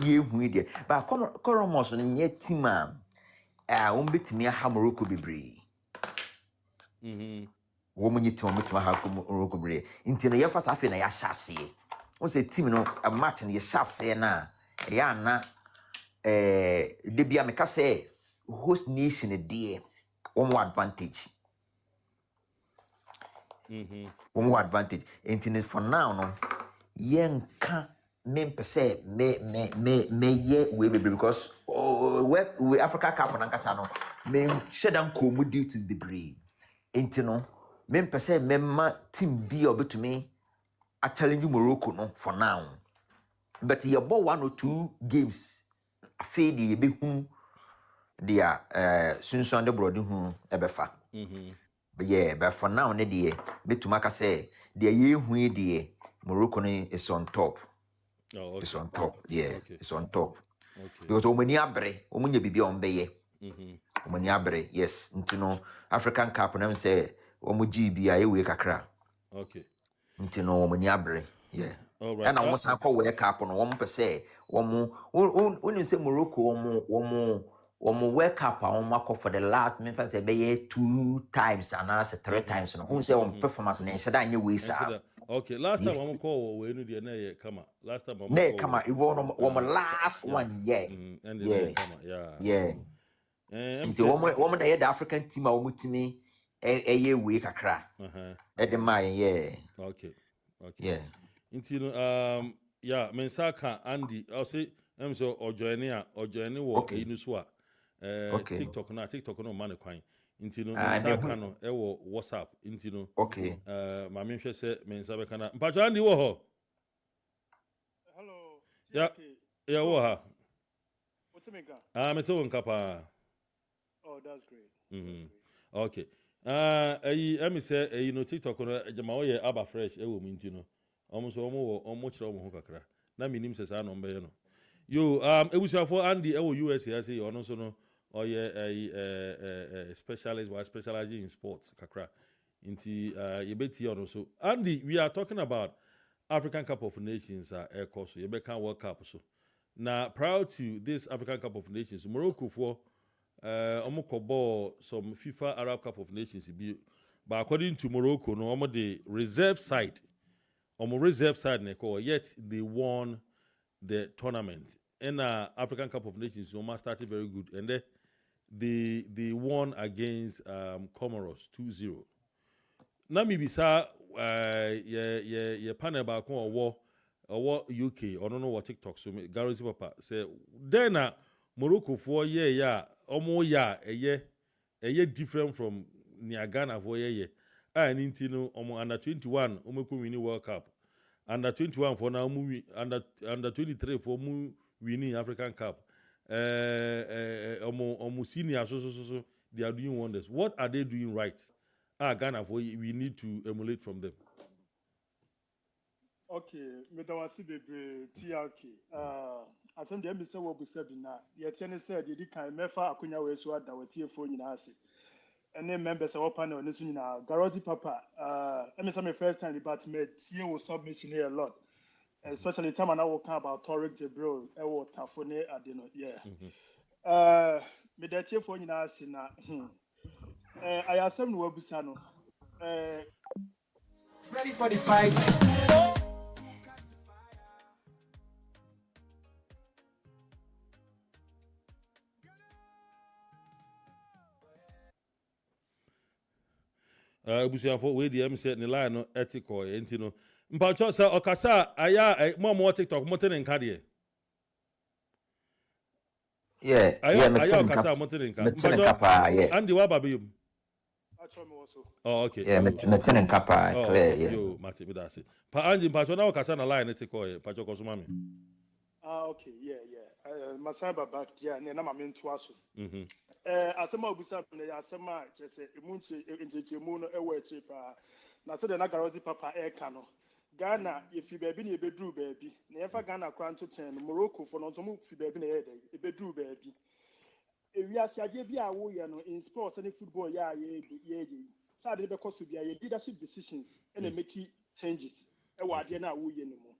ye hu de but Coromos no nye team a bit me ha Morocco bebre woman you tell me to have Morocco bebre into no yefa safe na ya hyase o say team no a match no ye hyase na ya na de bia me ka say host nation de one advantage one advantage into for now no yenka me pese me ye we be because we Africa Cup na nkasa no me shedan komu duties bebre into no me pese me ma team bi obetumi a challenge Morocco no for now but you bought 1 or 2 games afei de be hu dia sunsun de brody hu ebefa but yeah but for now ne de metuma ka say de ye hu de Morocco is on top. Oh, okay. It's on top. Yeah, okay. It's on top. Okay. Because omani abre, omunya bibi ombeye. Omani abre, yes. Ntino African Cup na say omuji bia ewe kakra. Okay. Ntino omani abre. Yeah. All right. And almost ha call World Cup no one per se. When say Morocco World Cup for the last me say be 2 times and as 3 times no. Who say performance na shada anye we sa. Okay, last time I'm call we no dey na come. Last time I'm call. Come on, one last one, yeah. Yeah. Nti woman dey the African team a womutimi eye we kakra. Yeah. Okay. Yeah. Nti no yeah, mensaka Andy, I'll say I'm so or join wo inu so a TikTok no man kwan. Nti no mensaka no e wo WhatsApp nti no okay ma me hwe se mensa be kana mpacho Andy wo ho. Hello. Yeah wo ha. What's it mean? Me to nkapa. Oh, that's great. Okay. Emi say you know TikTok no jama wo ye aba fresh e wo mu nti no. Omo kire omo ho kakra. Na minim se sa no mbe no. Yo ebusuafo Andy e wo US ya say ono so no specialist was specializing in sports kakra. Inti yebeti ono so. Andy, we are talking about African Cup of Nations air course. Yebeka World Cup so. Now prior to this African Cup of Nations, Morocco for some FIFA Arab Cup of Nations but according to Morocco no the reserve side yet they won the tournament and African Cup of Nations almost started very good and they won against Comoros 2-0. Namibisa ye panel back on UK or no what TikTok so Gareth Papa say then Morocco for a different from Ghana for and into under 21 winning World Cup under 21 for now under 23 for winning African Cup senior so they are doing wonders. What are they doing right? Ghana for we need to emulate from them. Okay, Medawasi Bebre TRK. Asem de me se wo busa bi na ye tiene said ye di kan mefa akonya we so ada watie fo nyina ase. Ene members of panel ne so nyina Garoti Papa. Me say my first time department tie wo submission here a lot. Especially time I will talk about Toric Jibril e wo tafone ade no yeah. Me da tie fo nyina ase na I asem no wabusa no. Ready for the fight. Busuafo we the say ne line no ethical enti no. Mpacho say okasa aya mo TikTok mo tene nka de. Yeah, aya okasa mo tene nka. Mpacho Andy wa babeyum. Oh, okay. Yeah, metene nka pa clear yeah. Yo, Mate me that's it. Pa Andy mpacho na okasa na line ethical mpacho kosoma me. Okay, yeah. Masaba back there, and I'm into us. Asema obusa na asema chese emunche enchechemu no ewe chepa na so de na garozi papa e ka no Ghana if you baby na ebedru baby na yefa Ghana kwan to ten Morocco for no so mu fi baby na ye dey ebedru baby ewi asiaje bi a wo ye no in sports and football ya ye sa de be koso bia ye leadership decisions and make changes e wa de na wo ye no mo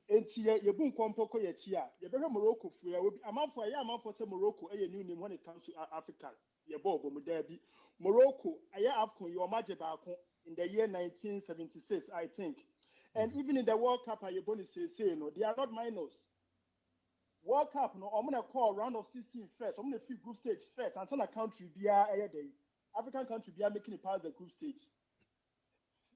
enti ye bu nkompoko ye ti a ye behwe Morocco fu ya obi amanfo ya amanfo se Morocco ye new name when it comes to Africa ye ball bo bi Morocco aya AFCON ye omaje baako in the year 1976 I think and even in the World Cup ye boni say no they are not minors World Cup no omna call round of 16 first omna fi group stage first and some country bia day African country bia making it past the group stage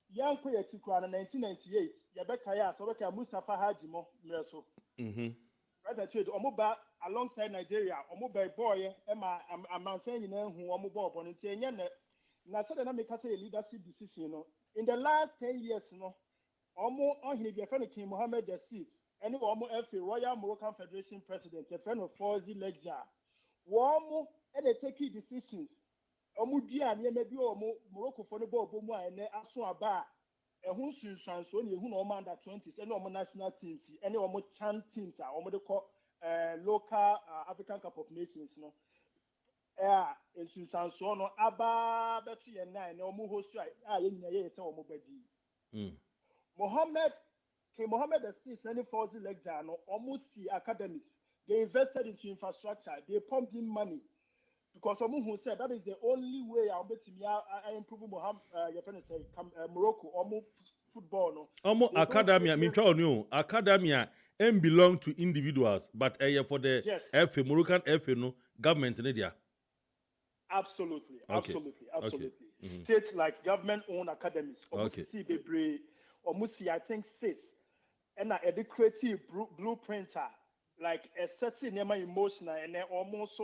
Yanko Yetikwa in 1998, Yabekaya, Sobeka Mustafa Hajimo, Mreso. Right at trade, Omoba alongside Nigeria, Omoba boy, Emma, I'm saying, you know, who Omoba on it, and I make a leadership decision, you know. In the last 10 years, you know, Omo on his friend King Mohammed VI, and Omo F. Royal Moroccan Federation President, a friend of Fawzi Legja. Omo, and they take decisions. Omudia ne maybe Morocco for the ball bomu ene aso aba ehun sunsan so ne ehun no under 20s ene omo national teams ene omo chan teams a omo de call local African Cup of Nations no sunsan so no aba betu ye na ene omo host a ye nyina ye se omo badi Mohammed VI any Fawzi Legja no omo si academies they invested into infrastructure they pumped in money because someone who said that is the only way I'll bet me I improve Mohammed your friend say Morocco almost football no Almost academia academia and belong to individuals but for the FA Moroccan FA no government in India. Absolutely. States like government owned academies almost see bebre almost see I think 6 and a creative blueprinter like a certain emotional and then almost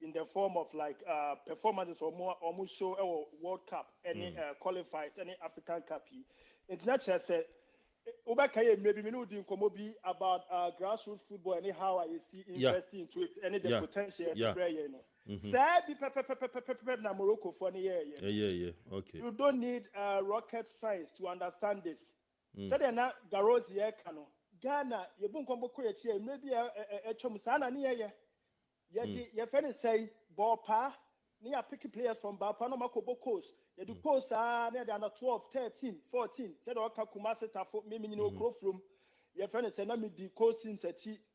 in the form of like performances or more almost show our World Cup, any qualifiers, any African Cup. It's not just said maybe we know about grassroots football and how I see investing into it, any the potential na Morocco for any year. Okay. You don't need rocket science to understand this. So they're not Garozi Kano. Ghana, you bun kombo ko ye maybe a chomusana ni ye friend say Bopa, ni a picky players from Bapa no makobo coast. You do coast near the under 12, 13, 14. Said Oka Kumasi Tafo, Mimi no crow from your friend say, Nami di coast in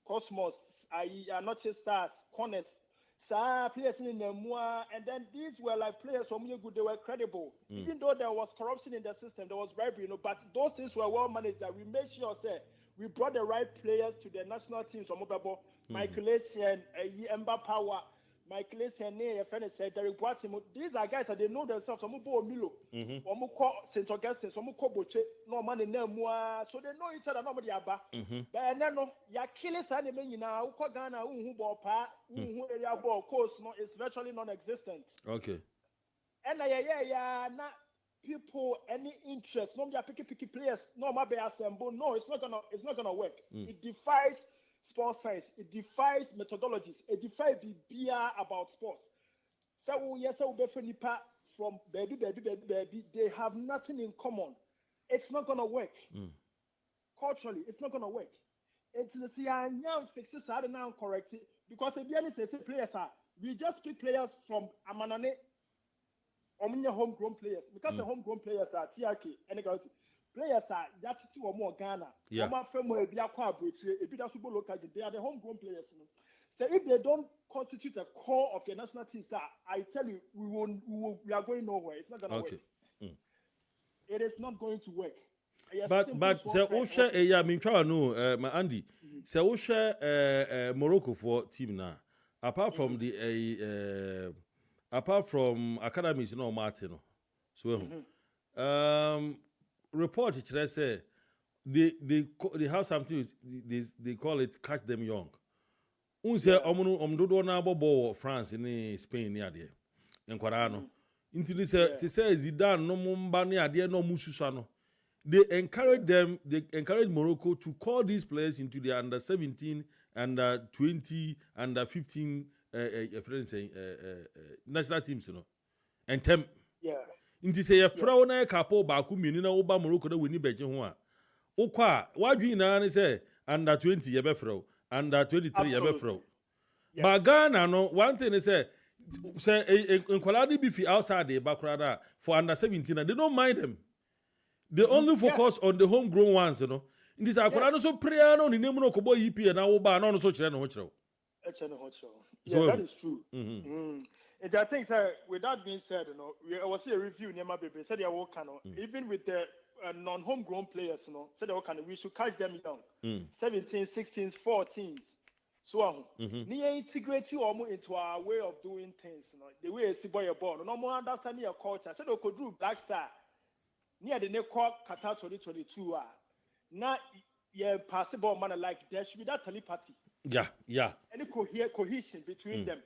Cosmos, I are not just stars, corners. Players in the Mua, and then these were like players from good, they were credible. Even though there was corruption in the system, there was bribery, but those things were well managed that we made sure we brought the right players to the national teams. Michael Essien, Emba Power, Michael Essien, a friend said, Derek Boatim. These are guys that they know themselves. Some Milo, St. Augustine, some Boche, no man in them, so they know each other. Nobody aba. But no, ya killers and the now, Ghana, who ball pa, who area ball course, no, it's virtually non-existent. Okay. And not people any interest. No, they are picky players. No, maybe assemble. No, it's not gonna work. It defies sports science. It defies methodologies. It defies the beer about sports. So yes, from baby. They have nothing in common. It's not gonna work. Culturally, it's not gonna work. It's the young fixes are now correct because if you say players are, we just pick players from Amanane. Homegrown players because the homegrown players are TRK and players are Yachiti or more Ghana. They are the homegrown players. So if they don't constitute a core of the national team, I tell you, we are going nowhere. It's not going to work. It is not going to work. But say Osha my Andy. Say Osha Morocco for team now. Apart from the apart from academies, Martin, So report it say they have something they call it catch them young. Unse omdodo na bobo France ni Spain ni ade. Enkwara no. Inti ni say Zidane no mumba ni ade no mususa no. They encourage Morocco to call these players into the under 17, under 20, under 15 national teams, you know. And temp. Yeah. Inti say a fraud na kapo baku mini na oba Morocco na wini beje ho a. Okwa wadwi na ni say under 20 ye be fraud, under 23 ye be fraud. But Ghana no one thing is say Nkwaladi be outside the background for under 17 and they don't mind them. They only focus on the homegrown ones, you know. In this Akwaladi so prayer no ni name no kobo EP na oba no so kire no ho kire. Yeah, that is true. And I think, sir, with that being said, you know, I was a review near my baby. Said they all kind of, even with the non-homegrown players, you know, said they all kind of, we should catch them young, 17, 16s, 14s. So, near integrating almost into our way of doing things, you know, the way it's boy a ball, no more understanding your culture. Said they could do Black Star near the neck Qatar 2022. Now, yeah, possible man like there should be that telepathy. Yeah. Any cohesion between them.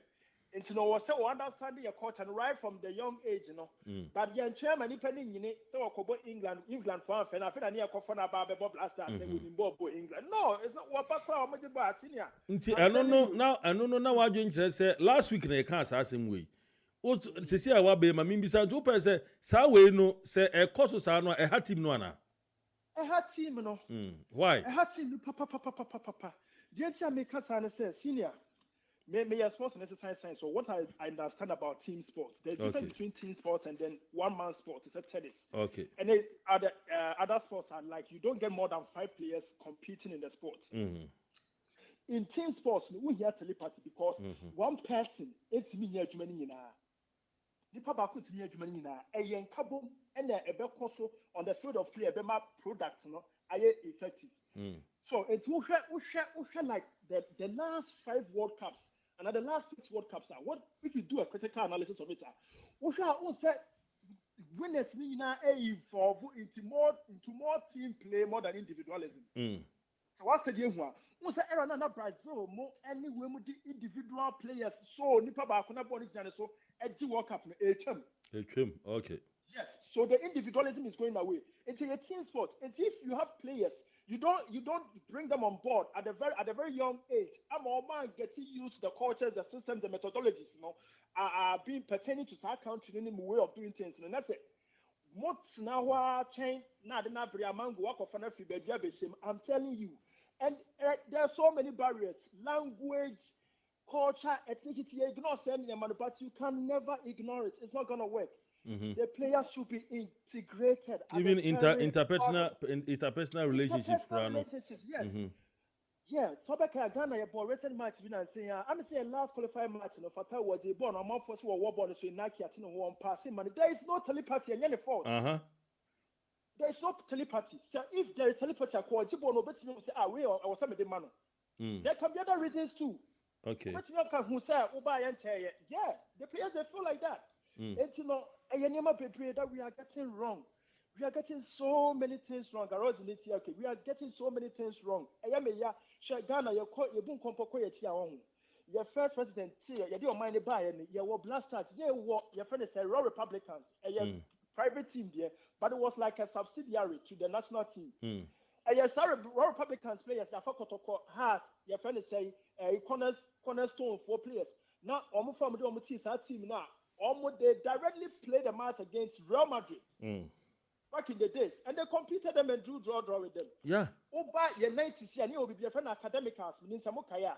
And you know, was so understanding your culture right from the young age, you know. But the chairman, depending in it, so I could England for and I feel I need a coffin about Bob Blaster and we Bob England. No, it's not what Bakra senior. I don't know now what you say. Last week they can't ask him way. What say I will be my mimbisa to person, Sawe no say a cost no a hat team no ana. A hat team, no. Why? A hat team, papa. The answer make us say, senior. May sports and exercise science. So what I understand about team sports, there's difference between team sports and then one-man sport. It's a tennis. Okay. And then other sports are like you don't get more than 5 players competing in the sports. In team sports, we hear telepathy because one person it's me here Germany na. Nipa ba ko tini adwuma na eyen kabo and a bekoso on the field of play a bema products no aye effective. So it will like the last 5 World Cups and the last 6 World Cups are what if you do a critical analysis of it we say winners na evolve into more team play more than individualism. So what's the deal here? We say era na Brazil mo anyway mo the individual players so nipa ba ko na ball so a World Cup no okay. Yes, so the individualism is going away. It's a team sport. And if you have players, you don't bring them on board at a very young age. I'm all man getting used to the culture, the system, the methodologies, you know, are being pertaining to our country in the way of doing things. And that's it. I'm telling you. And there are so many barriers. Language, culture, ethnicity, ignore certain but you can never ignore it. It's not gonna work. The players should be integrated. Even interpersonal relationships. Yes. Yeah, so back at Ghana, a recent match, I'm saying last qualified match, you know, Fatah was a born, a month for war born, so Naki at one passing money. There is no telepathy and any fault. There is no telepathy. So if there is telepathy, I call Jibo, no, but you say, we or some of the man. There can be other reasons too. Okay. But you know, who say, yeah, the players, they feel like that. And you know, that we are getting wrong. We are getting so many things wrong. We are getting so many things wrong. Ghana, your first president, your mind by your blasters, your friend is raw Republicans, private team there, but it was like a subsidiary to the national team. Yes, raw Republicans players, has your friend is say cornerstone for players. Now, almost from the team now. They directly played the match against Real Madrid back in the days, and they competed them and drew draw with them. Yeah. Over your 90s, and you will be a friend academicals.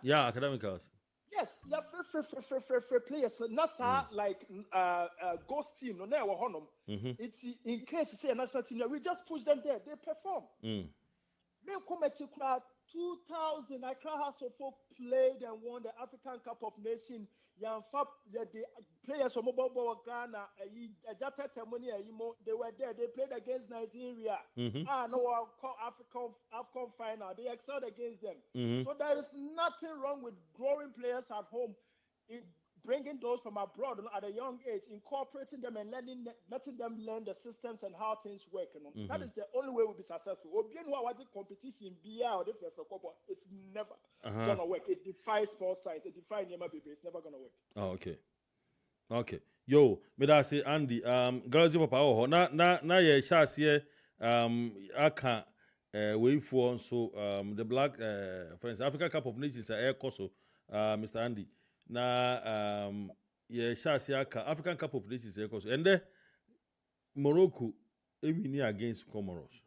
Yeah, academicals. Yes, yeah, fair players. Not like ghost team. No, never honor. It's in case you say a national team, we just push them there. They perform. Me come at 2000, Accra House of Folk played and won the African Cup of Nations. The players from Mobile Ghana, they were there. They played against Nigeria. No, African final. They excelled against them. So there is nothing wrong with growing players at home. bringing those from abroad at a young age, incorporating them and letting them learn the systems and how things work. That is the only way we'll be successful. Competition, it's never gonna work. It defies sports science. It defies Nema Baby. It's never gonna work. Oh, okay. Yo, me da say Andy, girls papa ho na ye chance here aka way for so the black friends Africa Cup of Nations air course Mr. Andy na ye chance aka African Cup of Nations air course and then Morocco win against Comoros.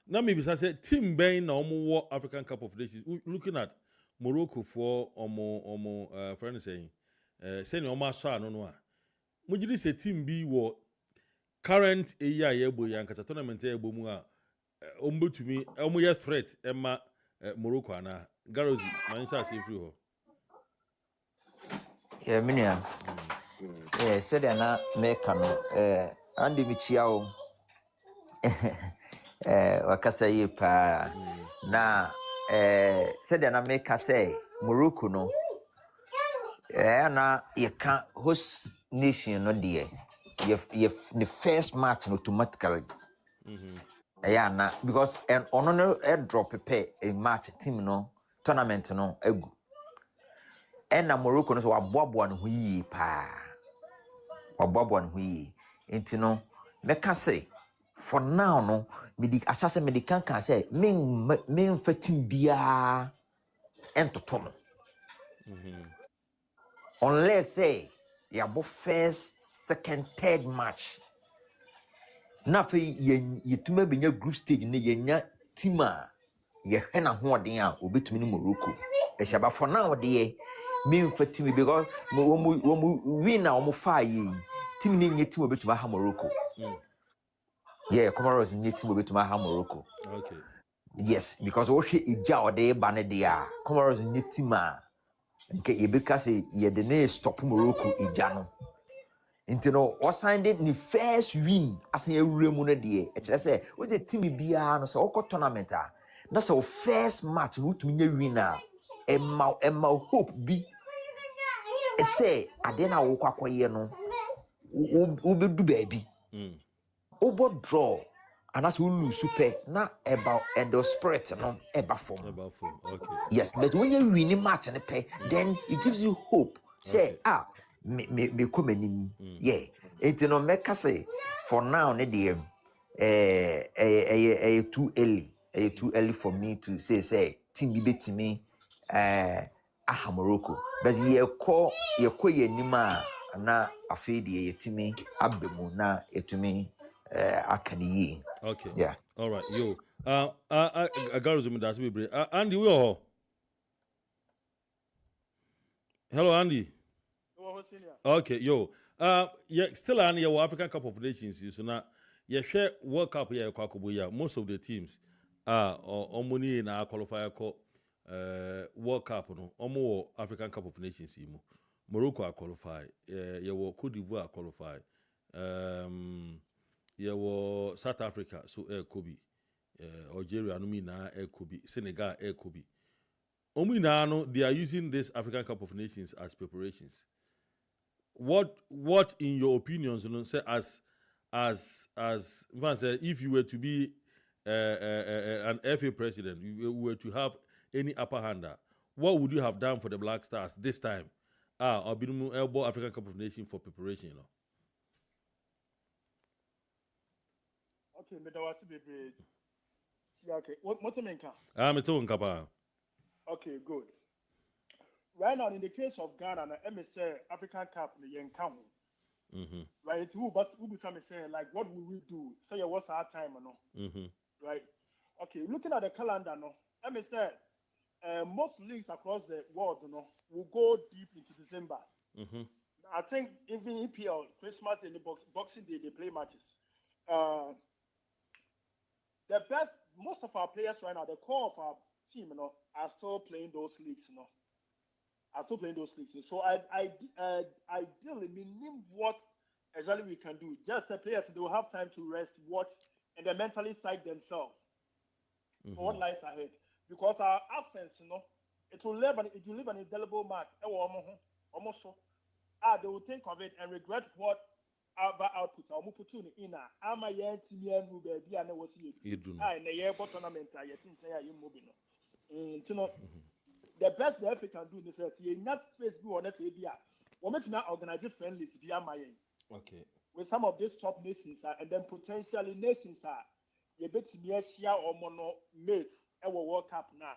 Now maybe say team ben na omo African Cup of Nations looking at Morocco for omo friend saying saying omo so no a mujiri se team bi wo current year yebo yankata tournament yebo mu a ombotumi omo ye threat ema Morocco ana Garozi man sha se free ho Yeah, minia. Said na make no Andy Michiao wakasa yi pa na said na make say Morocco no na you can host nation no there. You the first match automatically. Yeah, na because and ono drop a match team no tournament no egu. And na Morocco no so waboaboa no ho yi pa. Waboaboa no ho yi. Enti no meka say for now no me can say me fatim bia entoto no. Unless say yabo first, second, third match. Na fe yetuma benya group stage ne yenya team a ye hena ho oden a obetumi ni Morocco. Eshaba for now de me mfatim because wo win na wo fa yi team ne nye team obetuma ha Morocco. Yeah, Comoros nye team obetuma ha Morocco. Okay. Yes, because wo hwe ija ode ba ne de a Comoros nye team a nke yebeka say ye de ne stop Morocco ija no. Into no, or signed it the first win as a remuner dear. I say, was a team bia no so tournament. That's our first match root me winner. Emma hope be say I then I walk up no ube do baby. Over draw and as we lose super not about and the spirit no eba form. Okay. Yes, but when you win a match and a pay, then it gives you hope. Say me come in yeah it no make say for now ne dey too early for me to say team bi betimi aha Morocco but ye ko ye nima na afi dey yetimi abemu na etumi akani Okay. yeah All right. Yo. Garozi me that's be Andy we ho. Hello Andy. Okay, yo. Yeah, still on your African Cup of Nations, so now you share World Cup here kwakubuya. Most of the teams are omuni na qualifier call World Cup no. Omo African Cup of Nations imo. Morocco are qualified. You Cote d'Ivoire are qualified. You South Africa so Kobe. Algeria no me na Kobe. Senegal Kobe. Ominano, they are using this African Cup of Nations as preparations. What in your opinions, you know, say as if you were to be an FA president, you were to have any upper hander, what would you have done for the Black Stars this time? Or be elbow African Cup of Nations for preparation, you know. Okay, me da wasi bebe. Okay, what you mean? It's on kapa. Okay, good. Right now, in the case of Ghana, the MSA African Cup, the Yenkahu. Right? Who be some saying like, what will we do? Say, what's our time or no? Right? Okay, looking at the calendar, no, MSA, most leagues across the world, you know, will go deep into December. I think even EPL, Christmas and the Boxing Day, they play matches. The best, most of our players right now, the core of our team, you know, are still playing those leagues, you know. So ideally, minimum what exactly we can do. Just the players, they will have time to rest, watch, and then mentally psych themselves for what lies ahead. Because our absence, you know, it will leave an indelible mark. Almost so. they will think of it and regret what other output or muputu in a ama yen timian who baby and was here. You do I in a year tournament I yet in say you moving. The best the Africa can do is that you not space be honest ABA. What makes now organize friendlies via my Okay. with some of these top nations and then potentially nations are you bet me share or mono mates our World Cup now.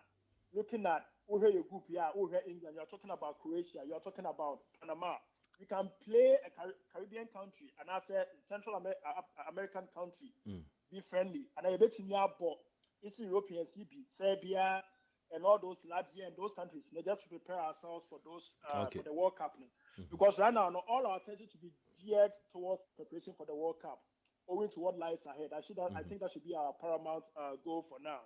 Looking at over your group here, over England, you're talking about Croatia, you're talking about Panama. You can play a Caribbean country and I say Central American country, be friendly. And I bet me about it's European CB, Serbia, and all those Latvia and those countries. They just to prepare ourselves for those for the World Cup. Because right now, all our attention to be geared towards preparation for the World Cup, owing to what lies ahead. I think that should be our paramount goal for now.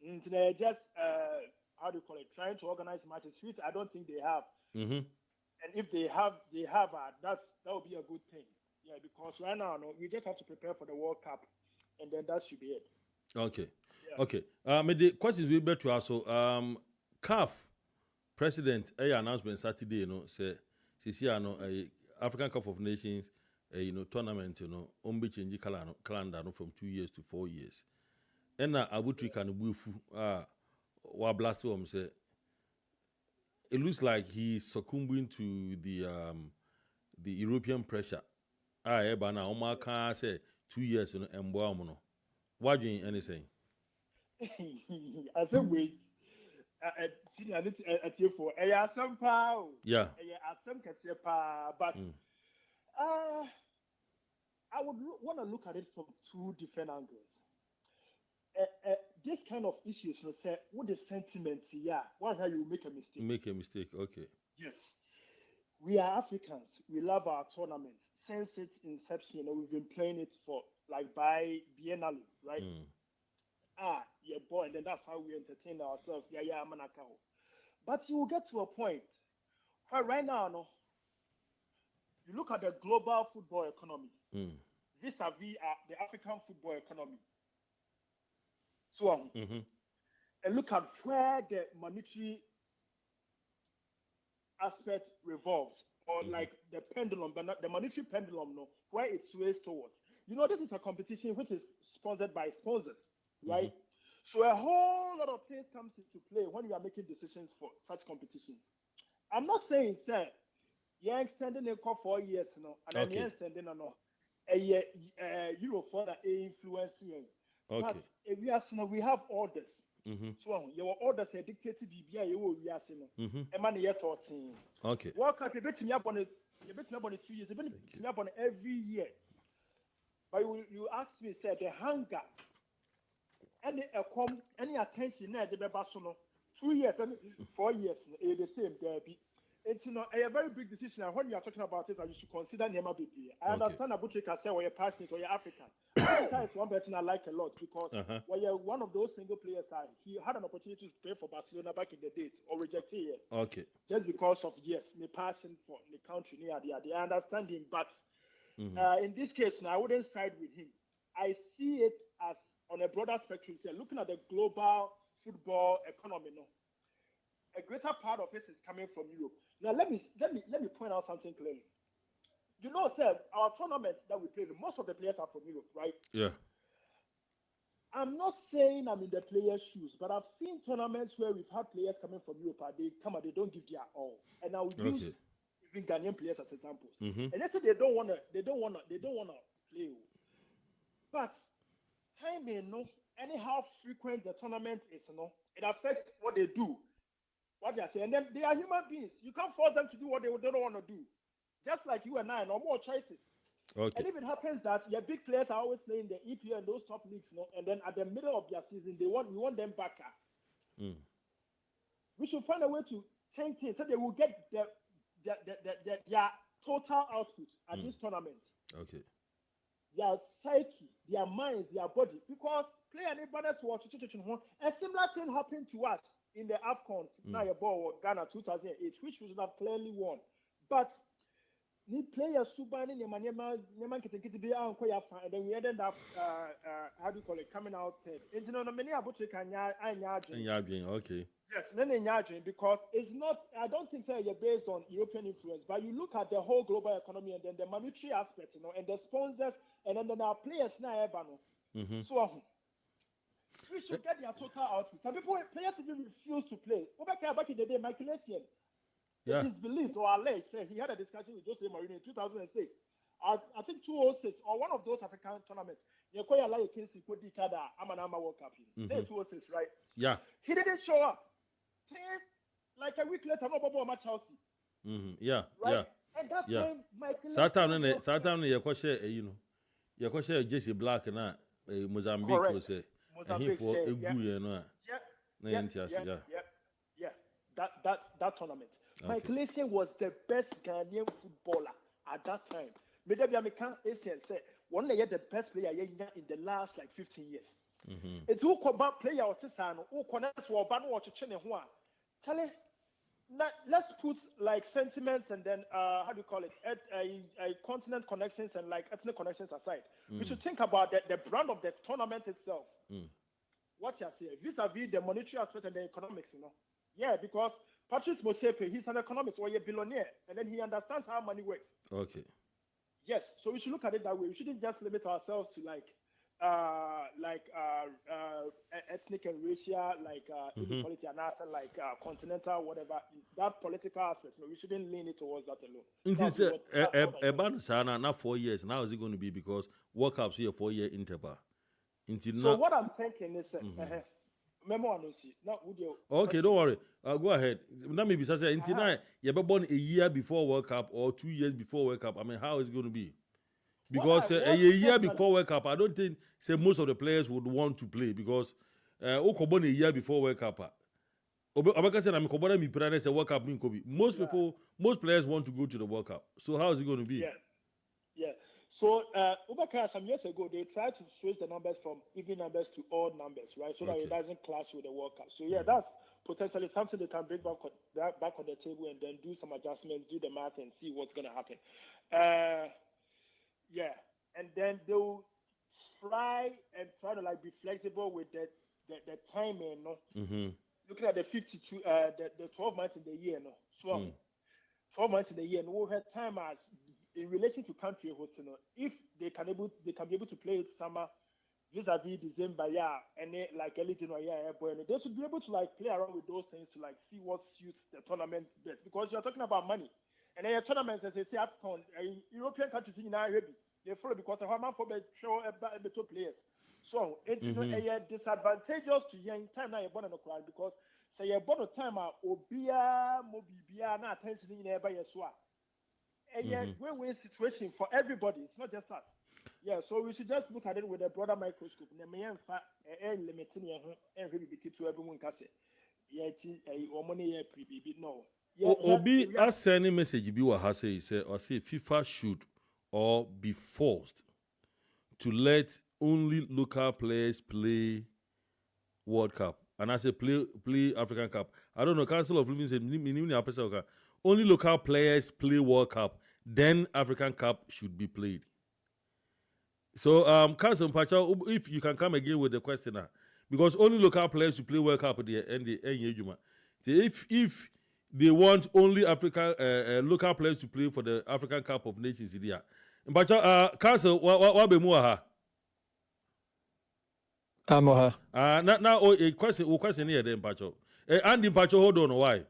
And they're just how do you call it? Trying to organize matches, which I don't think they have. And if they have, that would be a good thing. Yeah, because right now, no, we just have to prepare for the World Cup, and then that should be it. Okay. Yeah. Okay. The questions we better to also CAF president announcement Saturday, you know, say African Cup of Nations, tournament, change calendar from 2 years to 4 years. And Abutri can wa blast say it looks like he's succumbing to the European pressure. Bana Omar can say 2 years and boamono. Why do you anything? I said wait. I need to at you for some power. Yeah. Some can say but I would want to look at it from two different angles. This kind of issues, you know, say, what the sentiment, yeah, why you make a mistake? Make a mistake, okay. Yes. We are Africans. We love our tournaments. Since its inception, we've been playing it for, like, by biennale, right? Yeah, boy, and then that's how we entertain ourselves. Yeah, manakao. But you will get to a point where right now, no, you look at the global football economy vis-a-vis the African football economy. So, and look at where the monetary aspect revolves, or like the pendulum, but not the monetary pendulum, no, where it sways towards. You know, this is a competition which is sponsored by sponsors, right? So a whole lot of things comes into play when you are making decisions for such competitions. I'm not saying, sir, you're extending it for 4 years, no, and then you're extending a year, Euro for the influence here. But we have orders. So your orders are dictated BBI, you will be asking. A man yet or team. Okay. World Cup, you bet me up on it 2 years, you bet me up on every year. But you ask me, say, the hunger, any attention there, the Babasono, 2 years and 4 years, the same, there be. It's a very big decision. And when you are talking about it, you should consider Nema BB. I understand Abuchi can say, well, you're passionate or you're African. Africa is one person I like a lot because you're one of those single players. He had an opportunity to play for Barcelona back in the days or rejected it. Okay. Just because of, my passion for the country. I understand him. But in this case, I wouldn't side with him. I see it as on a broader spectrum. Looking at the global football economy, a greater part of it is coming from Europe. Now let me point out something clearly. You know, sir, our tournaments that we play, most of the players are from Europe, right? Yeah. I'm not saying I'm in the players' shoes, but I've seen tournaments where we've had players coming from Europe and they don't give their all. And I would use even Ghanaian players as examples. And they say they don't wanna play. But timing, anyhow frequent the tournament is, it affects what they do. What they are saying, and then they are human beings. You can't force them to do what they don't want to do. Just like you and I, no more choices. Okay. And if it happens that your big players are always playing the EPL and those top leagues, and then at the middle of their season, we want them back. We should find a way to change things so they will get their total output at this tournament. Okay. Their psyche, their minds, their body. Because play anybody watch a similar thing happened to us in the AFCONs, now your ball Ghana 2008, which we should have clearly won. But Ni players subani nyama kitikiti be anko ya fan, and then we ended up how do you call it, coming out third. And you know many abutre kanya okay. Yes, because it's not, I don't think that you're based on European influence, but you look at the whole global economy and then the monetary aspect, and the sponsors, and then our players now, so we should get their total output. Some people, players even refuse to play. Back in the day, Michael Essien, it is believed or alleged, say he had a discussion with Jose Mourinho in 2006. I think 2006 or one of those African tournaments. Yekoya like Kinsi Kodi Kada Amanama World Cup. 2006, right? Yeah. He didn't show up. Like a week later, no Bobo match Chelsea. Yeah. Right? Yeah. And that time, Michael. Saturday, you question Jesse Black and Mozambique was a for a good Yeah. That tournament. Michael Essien was the best Ghanaian footballer at that time. Maybe American Essien said one day the best player in the last like 15 years. It's who combat player or Tisano, who connects or ban or to Chene Juan. Let's put like sentiments and then how do you call it? Continent connections and like ethnic connections aside. We should think about the brand of the tournament itself. What you say vis-a-vis the monetary aspect and the economics, Yeah, because Patrice Motsepe, he's an economist or a billionaire, and then he understands how money works. Okay. Yes, so we should look at it that way. We shouldn't just limit ourselves to ethnic and racial, inequality, and also continental, whatever. That political aspect, we shouldn't lean it towards that alone. About not 4 years. Now is it going to be because World Cup's here 4 year interval? So what I'm thinking is, okay, don't worry. Go ahead. That may be something. You're born a year before World Cup or 2 years before World Cup. I mean, how is it going to be? Because a year before World Cup, I don't think most of the players would want to play because born a year before World Cup. Most players want to go to the World Cup. So how is it going to be? Yeah. So, some years ago, they tried to switch the numbers from even numbers to odd numbers, right? So that it doesn't clash with the World Cup. So, that's potentially something they can bring back on the table and then do some adjustments, do the math, and see what's going to happen. And then they'll try and try to be flexible with the timing, Looking at the 52, the 12 months in the year, So, 12 months in the year, and we'll have time as in relation to country hosting, if they can be able to play it summer vis-a-vis December, and early January, they should be able to play around with those things to see what suits the tournament best. Because you're talking about money, and then your tournaments, as they say, AFCON, European countries in Arabic, they follow because of how much for the show the top players. So it's disadvantageous to you in time now you're born on the crowd because say you're born on time obia mobibia na attention in by your swap. Win-win situation for everybody. It's not just us. Yeah, so we should just look at it with a broader microscope. Limiting and really be to everyone can say. No. Obi ask any message be what say or say FIFA should or be forced to let only local players play World Cup. And I say play African Cup. I don't know. Council of Living said only local players play World Cup. Then African Cup should be played. So, Council Pacha, if you can come again with the questioner, because only local players should play World Cup at the end. If they want only local players to play for the African Cup of Nations, Pacha, Council, what be more? Amoha. Now, a question here then, Pacho. Andy Pacho, hold on, why?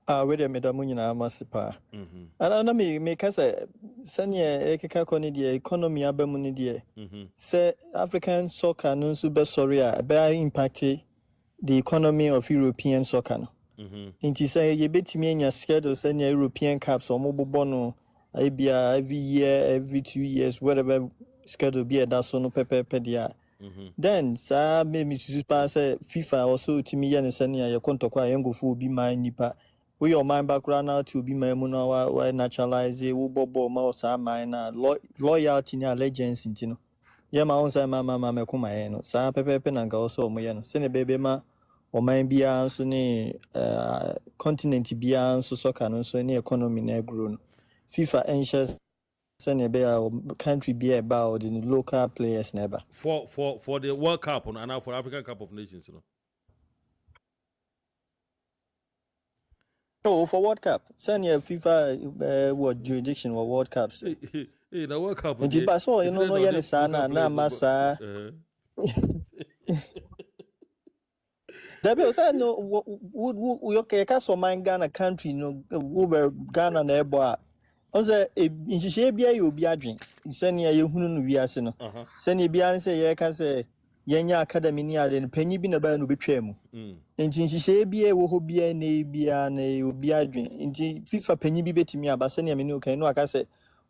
Whether Medamunina Masipa. And I may say, Sanya Ekaka the economy Abamunidia. Say African soccer non super sorry, bear impacted the economy of European soccer. Inti say ye bet me in your schedule, send your European caps or mobile bono. Every year, every 2 years, whatever schedule be that's on paper pedia. Then, sir, maybe pass FIFA also to me and send your contact. I go for be my nipa. We your mind background now to be my munawa, why naturalize a bobo mouse, mine, loyalty, allegiance, Yeah, my own side, mamma, Makuma, sir, pepe, and also, send a baby ma. ɔman biara nso ne continent biara nso soccer no nso ne economy na grow no FIFA enhyɛ sɛnea ɛbɛyɛ country biara ɛba or the local players never for the World Cup and for African Cup of Nations no. Oh, for World Cup. Sɛnea FIFA what jurisdiction or World Cups. Hey, the World Cup. Nti ba so no yɛ ne saa na ama saa. Dabi o say no wo ka so man Ghana country no wo be Ghana na ebo a. O say nhihye bia yɛ obi adwen. Sɛnea yɛhunu no wiase no. Sɛnea bia nse yɛ ka sɛ yɛnya academy ni ade no panyi bi na ba no betwa mu. Nti nhihye bia wo ho bia na obi adwen. Nti FIFA panyi bi betimi aba sɛnea me ne o kan no aka sɛ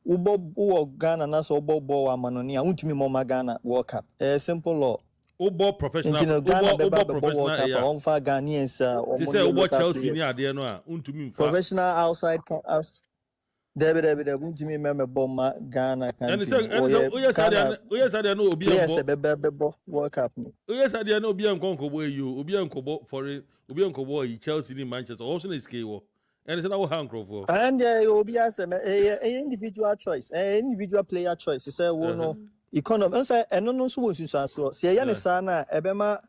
wo Ghana na so bo amanoni a untimi mo ma Ghana World Cup. Simple law. Ubo professional. Ubo professional. Yeah. On for Ghanaians. They say Ubo Chelsea ni ade no a untimi mfa. Professional outside. Debe untimi me bomb Ghana country. And say oye said no obi enko. Yes, World Cup. Oye said no obi enko nkobo you. Obi enko for obi enko Chelsea ni Manchester. Also na SK wo. And it's not hand for. And obi as individual choice. Individual player choice. Say wo no economy say eno no so wo susuaso. Se ye ne sa na ebema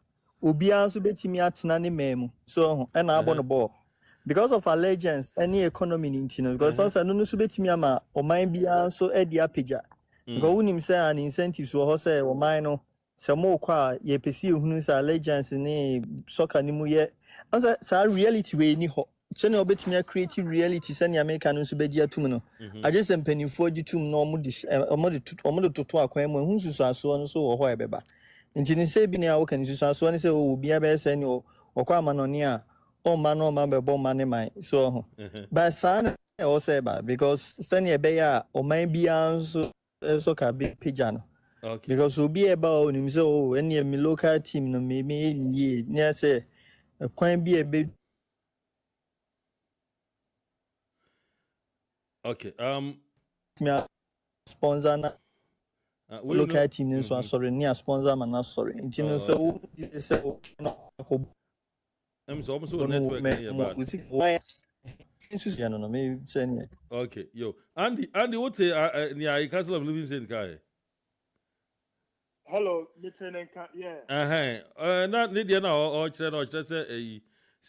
obi anso betimi atena ne memu. So and na abo no ball. Because of allegiance any economy in China because also no so betimi ama oman bia so e dia pagya. Because unim say an incentives wo say oman no se mo kwa ye pesi ehunu say allegiance ni soccer ni mu ye. Ansa sa reality we ni ho. Sɛnea obetumi creative reality sɛnea America no nso bɛgye atum no agye sɛ mpanimfoɔ gye tum na ɔmo de toto akwan mu ehu nsusuasoɔ no so wɔ hɔ ɛbɛba nti ne sɛ bi ne a wɔka nsusuasoɔ ne sɛ obiara bɛyɛ sɛ ne ɔkɔ amanɔne a ɔmma no ɔma bɛbɔ ɔma ne man so ho but saa na ɛwɔ sɛ ɛba because sɛnea ɛbɛyɛ a ɔman biara nso ɛso ka pagya no because obi ɛba a onim sɛ ɛneɛ me local team no me yie ne sɛ kwan bi ɛbɛ. Okay. Sponsor na local team no so sorry near sponsor man na sorry. Nti no so say I'm so almost network here bad. No me say. Okay, yo. Andy what say near Castle of Livingston kai? Hello, Lieutenant yeah. Not need na or say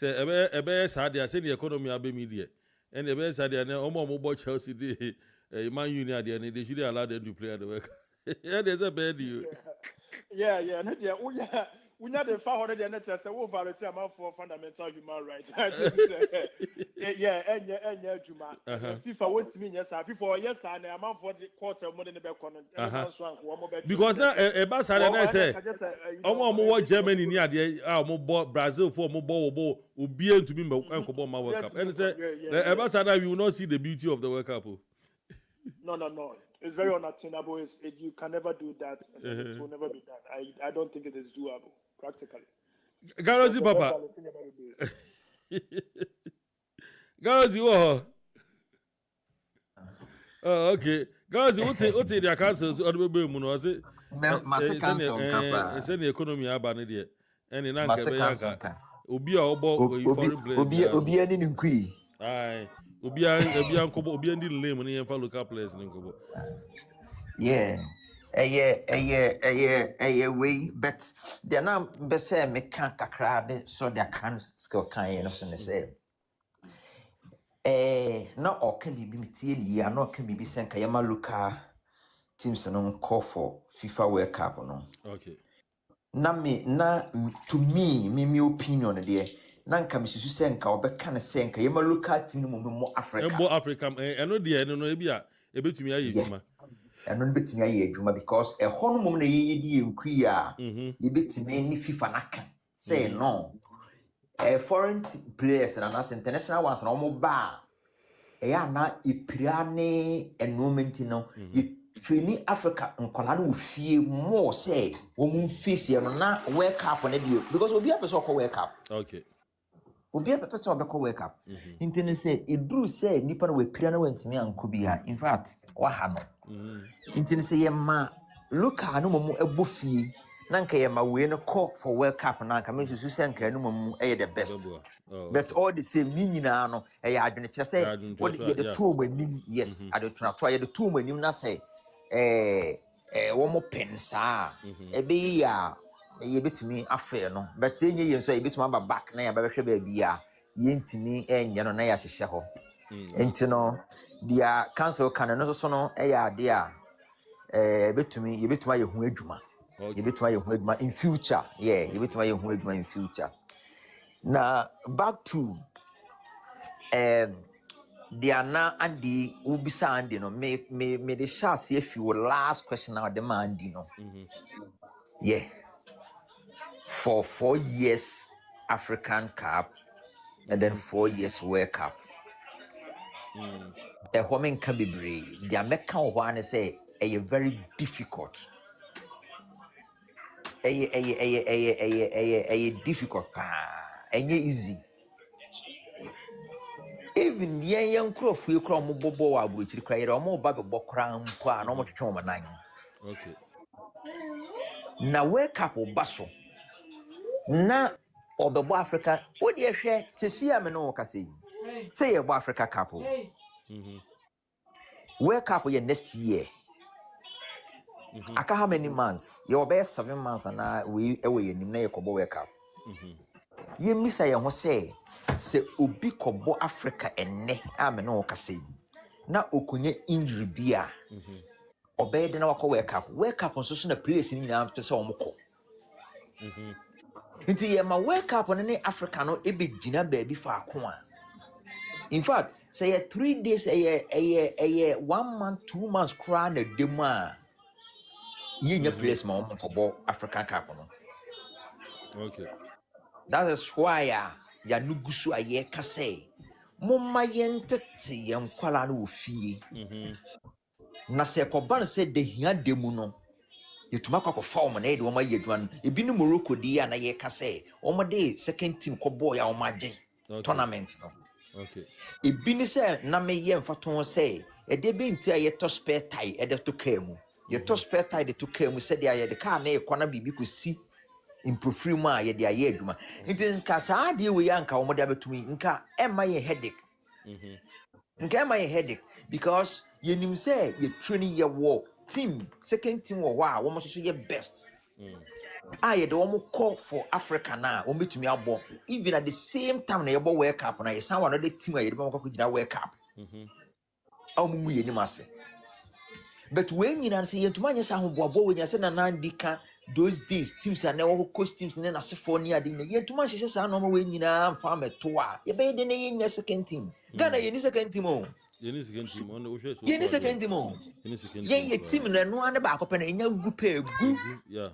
ebe sa dia say the economy abe media. And the best idea, Omo Chelsea, Man Union, they should allow them to play at the work. Yeah, there's a bad deal. Yeah. We not the 400 and that's a over for fundamental human rights. Yeah, Juma. FIFA wants me, yes, before yes, and I'm for the quarter more than the back. Because now a bass had I say, more Germany near the Brazil for mobile will be able to be my World Cup. And say, the ambassador will not see the beauty of the World Cup. No. It's very unattainable. You can never do that. It will never be done. I don't think it is doable. Practically. Garozi Papa. Garozi, oh, okay. Garozi, what's the councils or the baby moon? Was it? It's any economy about it. And in Anka, Ubia Obi any nkui. Aye. Ubia Kobo, Ubi and Lame when you have local players in Kobo. Yeah. Way, but they're now best me can't crowd so they can't skill kind of say. Not all can be material, ya not can be sent Kayama Luka teams and call for FIFA World Cup no. Okay. Na to me opinion there. Nanka Mrs. Senka or Becana Senka, Yama Luka team more Africa. More Africa, and no dear, no, maybe a bit to me. And non bit me Juma because a whole moment ye in Quia, ye bit me any FIFA naka. Say no. Foreign players and us international ones and almost bar. Na Ipriane and Momentino, ye training Africa and Colano fear more say, woman face here not wake up on a deal because we'll be a person wake up. Okay. We'll be a person wake up. Intended say, it drew say, Nippon with piano went to me and Kubia. In fact, what happened? Intended say, ma, look, I know a buffy. nanka ye ma we no call for World Cup nanka me susu se nka no mu the best. But all the same ni nyina no adwene kire say what the two manim yes adetuna to ye the two manim na say wo mo pen saa ebe ya ye betumi afa no but enye ye so ye betumi aba back na ya ba hwɛ ba bia ye ntimi enye no na ya hyehyɛ ho enti no dia council kan no so no ade a ye betumi aye hu adwuma ye betumi aye hu adwuma in future ye betumi aye hu adwuma in future. Now back to Diana Andy Ubisa Andy no me the shots if you last question now the man Andy no. Yeah. For 4 years African Cup and then 4 years World Cup. A woman can be brave. The American one say a very difficult. A difficult and easy. Even the young crow free crom bobo which require a more baby bokram qua no much trauma 9. Okay. Now World Cup or Basso. Na Obo Africa, what you share to see a no kasi. Say a Africa couple. World Cup next year. Aka how many months? Your best 7 months and we away in the World Cup. Ye miss I say Obi Kobo Africa and ne ameno kasi. Na okunye injury bia. Obey the World Cup. World Cup on so na place in the person omoko. Inti ye ma World Cup on any Africa no ebe gina baby for akwa. In fact, say 3 days a 1 month 2 months cry na dema. Ye nya place ma omko African Cup no. Okay. That is why ya nugusu aye ka say momma yentete yenkwala no ofie. Na se koban se de hia demu no. Yetuma kwa form na e de oma yedwan ebi no Morocco di ya na ye ka say omo de second team ko boy ya omaje tournament no. Okay. Ebi ni se na me ye mfato say e de be nti aye to spare tie e de to kamu. Ye to spare tie de to kamu se de aye de ka na e kwana bibi ko si improve ma ye de aye aduma. Nti nka saa de we ya nka omo de abetumi nka e ma ye headache. Nka e ma ye headache because ye nim say ye training ye work team second team wo wa wo so ye best ye de wo call for Africa na wo betumi abo even at the same time na ye bo World Cup na ye san one other team ye de bo ko gina World Cup mu ye nim ase but when you say ye tuma nyesa ho boabo we nyasa na nandika those days teams are na wo costumes na na sefo ni ade na ye tuma hyehye sa no ma we nyina mfa meto a ye be de na ye nya second team Ghana ye ni second team o You need second team on the Osha. ye ni second team o ye team na no ane ba akopɛ na nya gupe egu yeah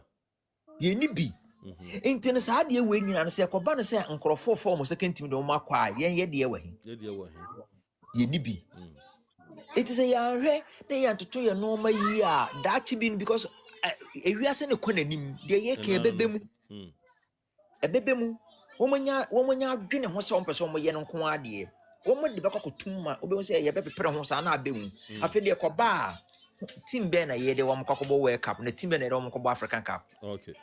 ye ni bi enti ne saa de we nyina no se koba no se nkrofo form second team de mo akwa ye de we hin ye ni bi it is a yare na ya toto ye no ma yi a daachi bi because ewiase ne konanim de ye ka ebebe mu womonya adwene ho se ompese omo ye no nko ade womo de bekokotum ma obe se ye bepepere ho sa na abemu afi de koba team be na ye de womo kokobo World Cup na team be na de womo kobo African Cup okay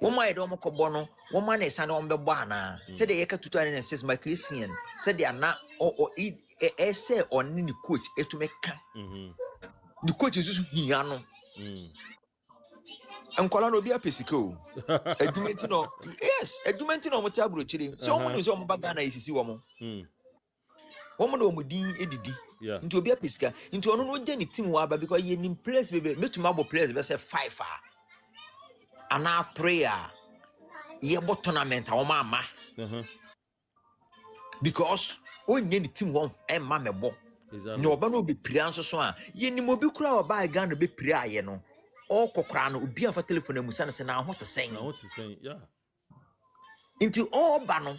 womo ye de womo kobo no womo na isa na womo bebo ana se de ye ka 2006 ma Christian se de ana say on ni coach etumeka ni coach susu hia no enkwala no bia pesika o adwumenti no yes adwumenti no mo ta brochire so mo ni so mo baga na isisi wo mo wo do mo din edidi nti obi pesika nti ono no gye ni team wa ba because ye nim place bebe metuma abo place be say 5 ana prayer ye bo tournament a wo ma ama because onye ni team won emma mebo ni oba no be pira nso so a ye nim obi kura oba ga no be pira aye no o kokora no obi afa telephone amusa no se na ho te sen yeah into all ba no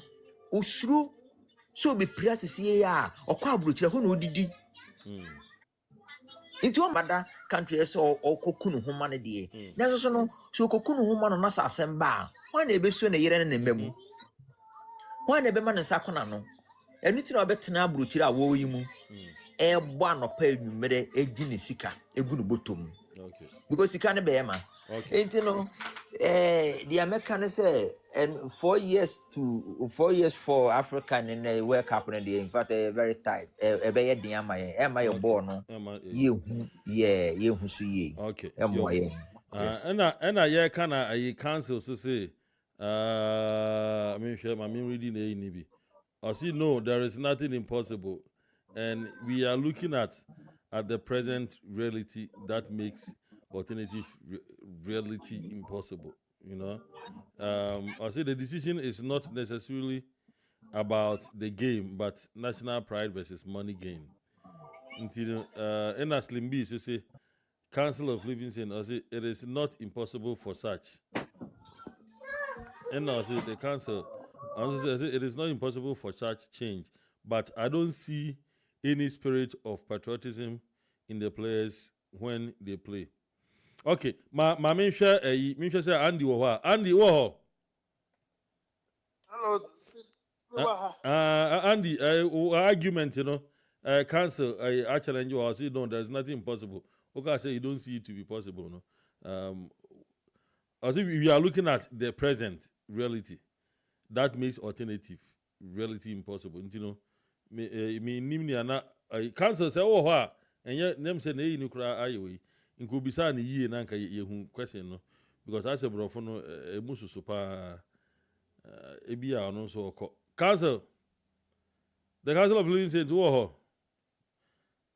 osuro so be pira sisi ya okwa abrochira ho na odidi into mother country so okokunu ho ma ne de na so no so okokunu ho ma no na sa asem ba ho na ebesuo na yere ne memu ho na ebe ma ne sakona no enu na obetena abrochira awo yi mu ebo anopa enumere egi ne sika egu no botom okay because sika ne be ma Okay. You know, the American say, and 4 years for African in the World Cup, and in fact, very tight. A very dear my, am I born? You, yeah, you who see. Okay. Yes. And I yeah, can I cancel to say, I mean, share my reading a nibi. I see, no, there is nothing impossible, and we are looking at the present reality that makes alternative reality impossible. You know, I say the decision is not necessarily about the game, but national pride versus money gain. Until and as Limbi say, Council of Livingston, I say it is not impossible for such. And I say the council, I say it is not impossible for such change, but I don't see any spirit of patriotism in the players when they play. Okay, my main share say Andy wo Andy wo. Hello, Bruhaha. Andy, argument, you know, council, I challenge you. I say no, there's nothing impossible. Okay, I say you don't see it to be possible, no. I say we are looking at the present reality that makes alternative reality impossible. You know, me nimni ana council say oh ha and yet them say na you kura ayewe. Nko bisa na yie na nka ye hu question no because I say brofo no emusu so pa ebi a no so okọ. Council, the Council of Livingston to ho.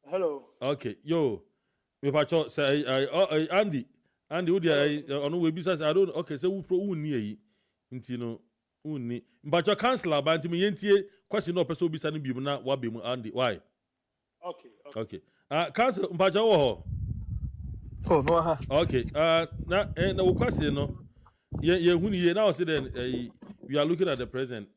Hello. Okay, yo, me pacho say Andy, who dey ono we bisa I don't okay say who pro unni yi nti no unni. Mpacho councilor ba nti me yentie question no person bisa no bi mu na wa be mu Andy why? Okay. Council mpacho wo ho. Oh, no. Okay. Na wo question no. Ye hu ni ye now say then we are looking at the present.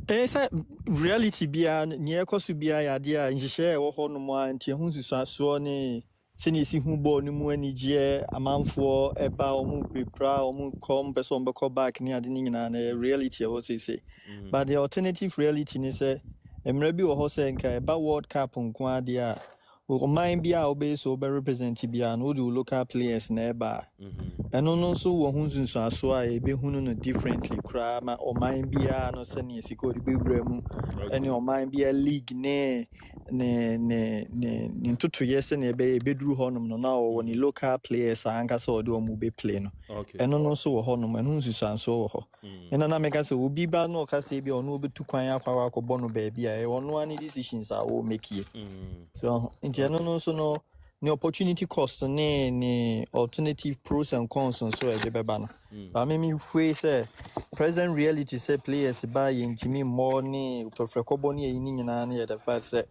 Say reality bia near kosu bia ya dia nhihye wo ho no mo antie hu susuaso ne seni si hu bo no mu anigye amanfo eba omu bebra omu kom person be call back ni ade ni nyina na reality wo say but the alternative reality ni say emra bi wo ho say nka eba world cup nko ade a o mind bia obe so be represent bia no do local players na eba eno no so wo hu nsuaso a ebe hunu no differently kra ma o mind bia no se ne siko de bewura mu ene o mind bia league ne ntutu yes ne ebe beduru honum no na o ni local players anka so de o mu be play no eno no so wo honum eno nsuaso wo ho ena na meka se obi ba no ka se bia ono obetu kwan akwa akobọ no ba bia e ono ani decisions a wo make ye so eno no so no the opportunity cost ne alternative pros and cons so e be ba no but me say present reality say players ba yintimi more ne tofrekobo ne yi nyina na the fact say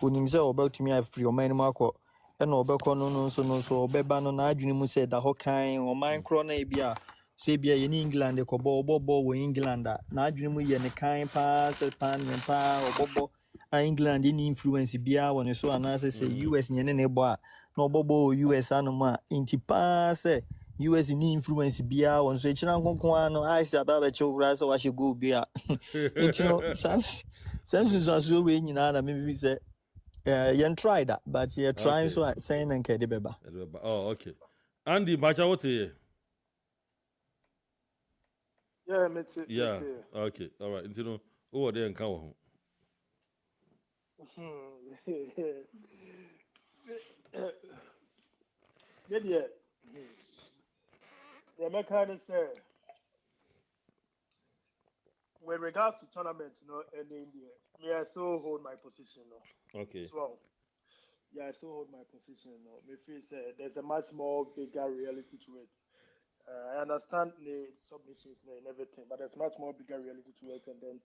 onim say obetumi afri o man mu akọ e na obekọ no so obeba no na adwene mu say da ho kan o man kro na e bia so e bia ye ni England e kobo obobo wo England na adwene mu ye ne kan pa se pan ne pa obobo England in influence bia won so anase say US nyene ne bo a no bobo US anoma inti pa say US ni influence bia won so e kira nkonkon ano I say ababa chewura so wa she go bia inti no so we nyina na me say you try that but you trying so saying nke de beba. Oh okay. Andy Bacha what here? Yeah, me too. Yeah. Okay. All right. Inti no over there nka wo ho. Yeah. The American say, with regards to tournaments, in India, I still hold my position. Okay. So, yeah, I still hold my position. Me feel say there's a much more bigger reality to it. I understand the submissions and everything, but there's much more bigger reality to it. And then,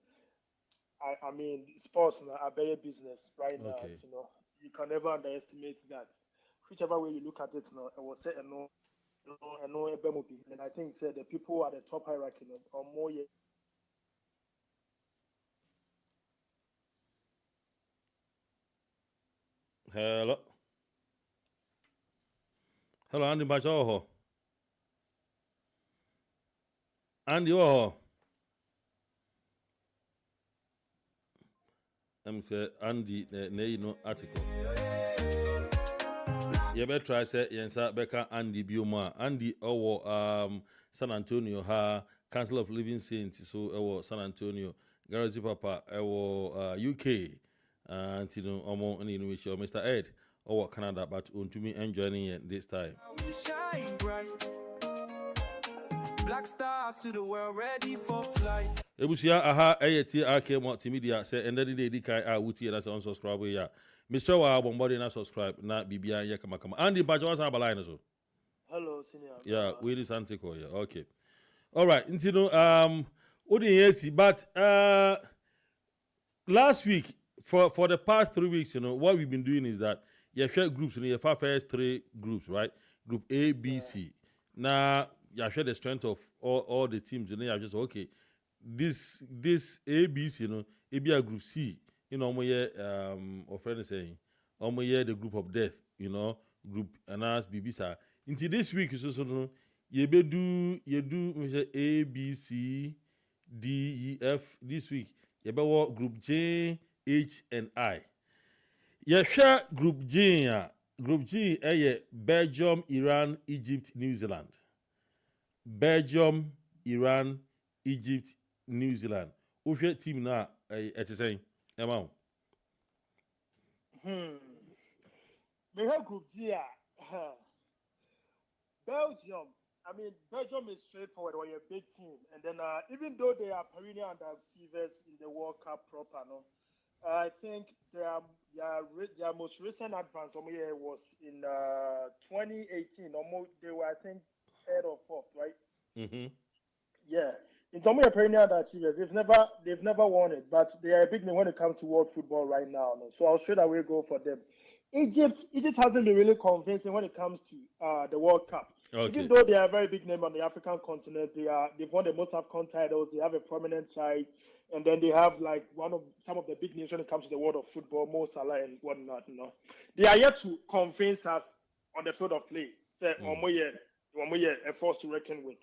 I mean, sports are very business right now. Okay. You can never underestimate that. Whichever way you look at it, I will say no, and I think the people at the top hierarchy are more. Hello, Andy Bacha. Andy I'm say Andy ne article. You better try say yensa beka Andy Bioma. Andy San Antonio ha Council of Living Saints so San Antonio. Garazi Papa UK and omo any Mr. Ed Canada but to me enjoying this time. Shine bright. Black stars to the world ready for flight. Ebusia aha ayeti ake multimedia say ended the day kai wuti na say unsubscribe ya. Mr. Wa bombody na subscribe na bibia ya kama. Andy Bajo was line so. Hello, senior. Yeah, we this antico yeah. Okay. All right, but last week for the past 3 weeks, what we've been doing is that you share groups, you have first 3 groups, right? Group A, B, C. Now you share the strength of all the teams, you have just okay. This A, B, C, it be a group C, or friend is saying, the group of death, group Anas Bibisa. Until this week, you do A, B, C, D, E, F. This week, you be group J, H, and I. You share group J. Group G, Belgium, Iran, Egypt, New Zealand. Belgium, Iran, Egypt, New Zealand. Who's your team now? At the same amount. We have group G. Belgium. I mean, Belgium is straightforward. They're a big team, and then even though they are perennial underachievers in the World Cup proper, I think their most recent advance was in 2018. They were, I think, 3rd or 4th, right? Mm-hmm. Yeah. In terms of perennial underachievers, they've never won it, but they are a big name when it comes to world football right now. So I'll straight away go for them. Egypt hasn't been really convincing when it comes to the World Cup. Okay. Even though they are a very big name on the African continent, they've won the most AFCON titles. They have a prominent side, and then they have like some of the big names when it comes to the world of football, Mo Salah and whatnot. They are yet to convince us on the field of play. Say, a force to reckon with.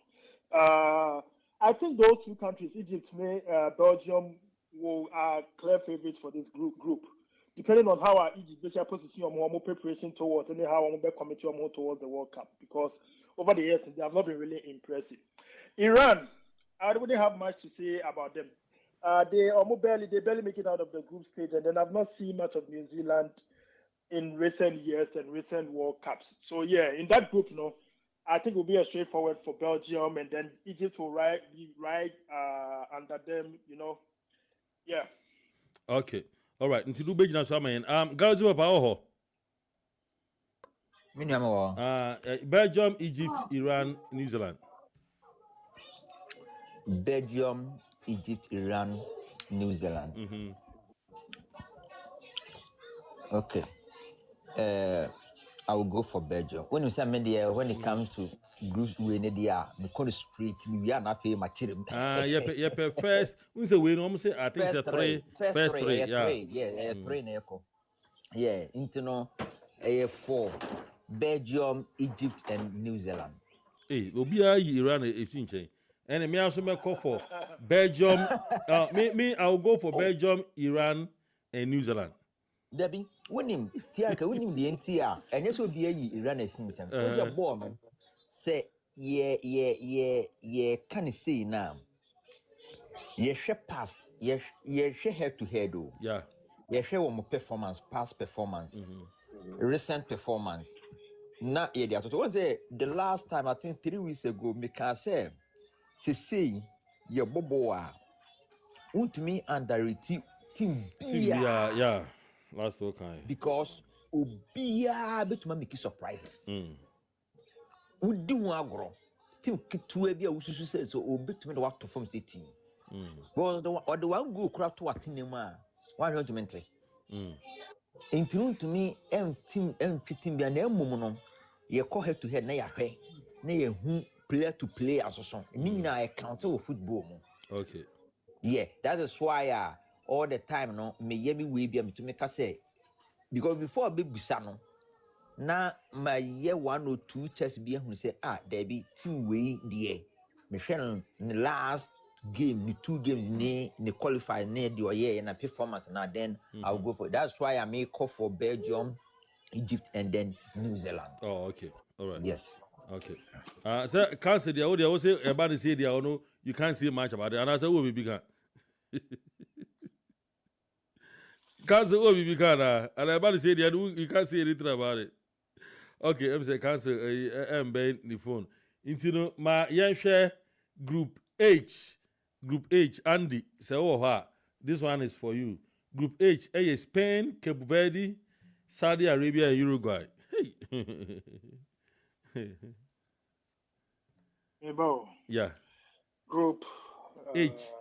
I think those 2 countries, Egypt and Belgium, are clear favorites for this group. Depending on how Egypt basically position more preparation towards and how we committee more towards the World Cup, because over the years they have not been really impressive. Iran, I wouldn't have much to say about them. They barely make it out of the group stage, and then I've not seen much of New Zealand in recent years and recent World Cups. So yeah, in that group, I think it will be a straightforward for Belgium, and then Egypt will be right under them. Yeah. Okay. All right. Until you begin so man. Guys, you are Belgium, Egypt, Iran, New Zealand. Belgium, Egypt, Iran, New Zealand. Mm-hmm. Okay. I will go for Belgium. When you say when it comes to groups we need we call it street, we are not fair machirim. First, we say we almost say I think it's a 3. First 3, yeah. 3, yeah, 3 neko. Yeah, internal 4. Belgium, Egypt, and New Zealand. Hey, obi Iran is in chain. And me also make call for Belgium. I will go for Belgium, Iran, and New Zealand. Debbie, when him the NTR, and yes, will be Iran is in chain. What's your boy, man? Say, yeah, can you say now? Yeah, she passed. Yeah, she head to head, though. Yeah. Yeah, she one more performance, past performance, recent performance. Now, yeah, the last time, I think 3 weeks ago, because say, your bobo, to me, under team yeah. Last okay. Because Obia bet to make surprises. Would do agro. Team to be a ususu says so obit to me what to form the team. Well, the one go crowd to a team, one regiment. Into to me, team be an moment. You call head to head, na way, na who player to play as a song. Meaning I counter of football. Okay. Yeah, that is why all the time me yemi we be to make us say because before baby sano na my year 1 or 2 tests be who say there be team way there. Michelle in the last game, the 2 games ne qualify near the year and a performance now then I'll go for it. That's why I may call for Belgium, Egypt, and then New Zealand. Oh, okay. All right. Yes. Okay. So can't say the audio. I say about to say the no. You can't say much about it. And I say, oh, we began. Can't say, oh, we began. And I about to say the you can't say anything about it. Okay, I'm saying cancel. I'm buying the phone. Into my young share group H. Group H, Andy. Say, oh, this one is for you. Group H, Spain, Cape Verde, Saudi Arabia, and Uruguay. Hey. Yeah. Group H.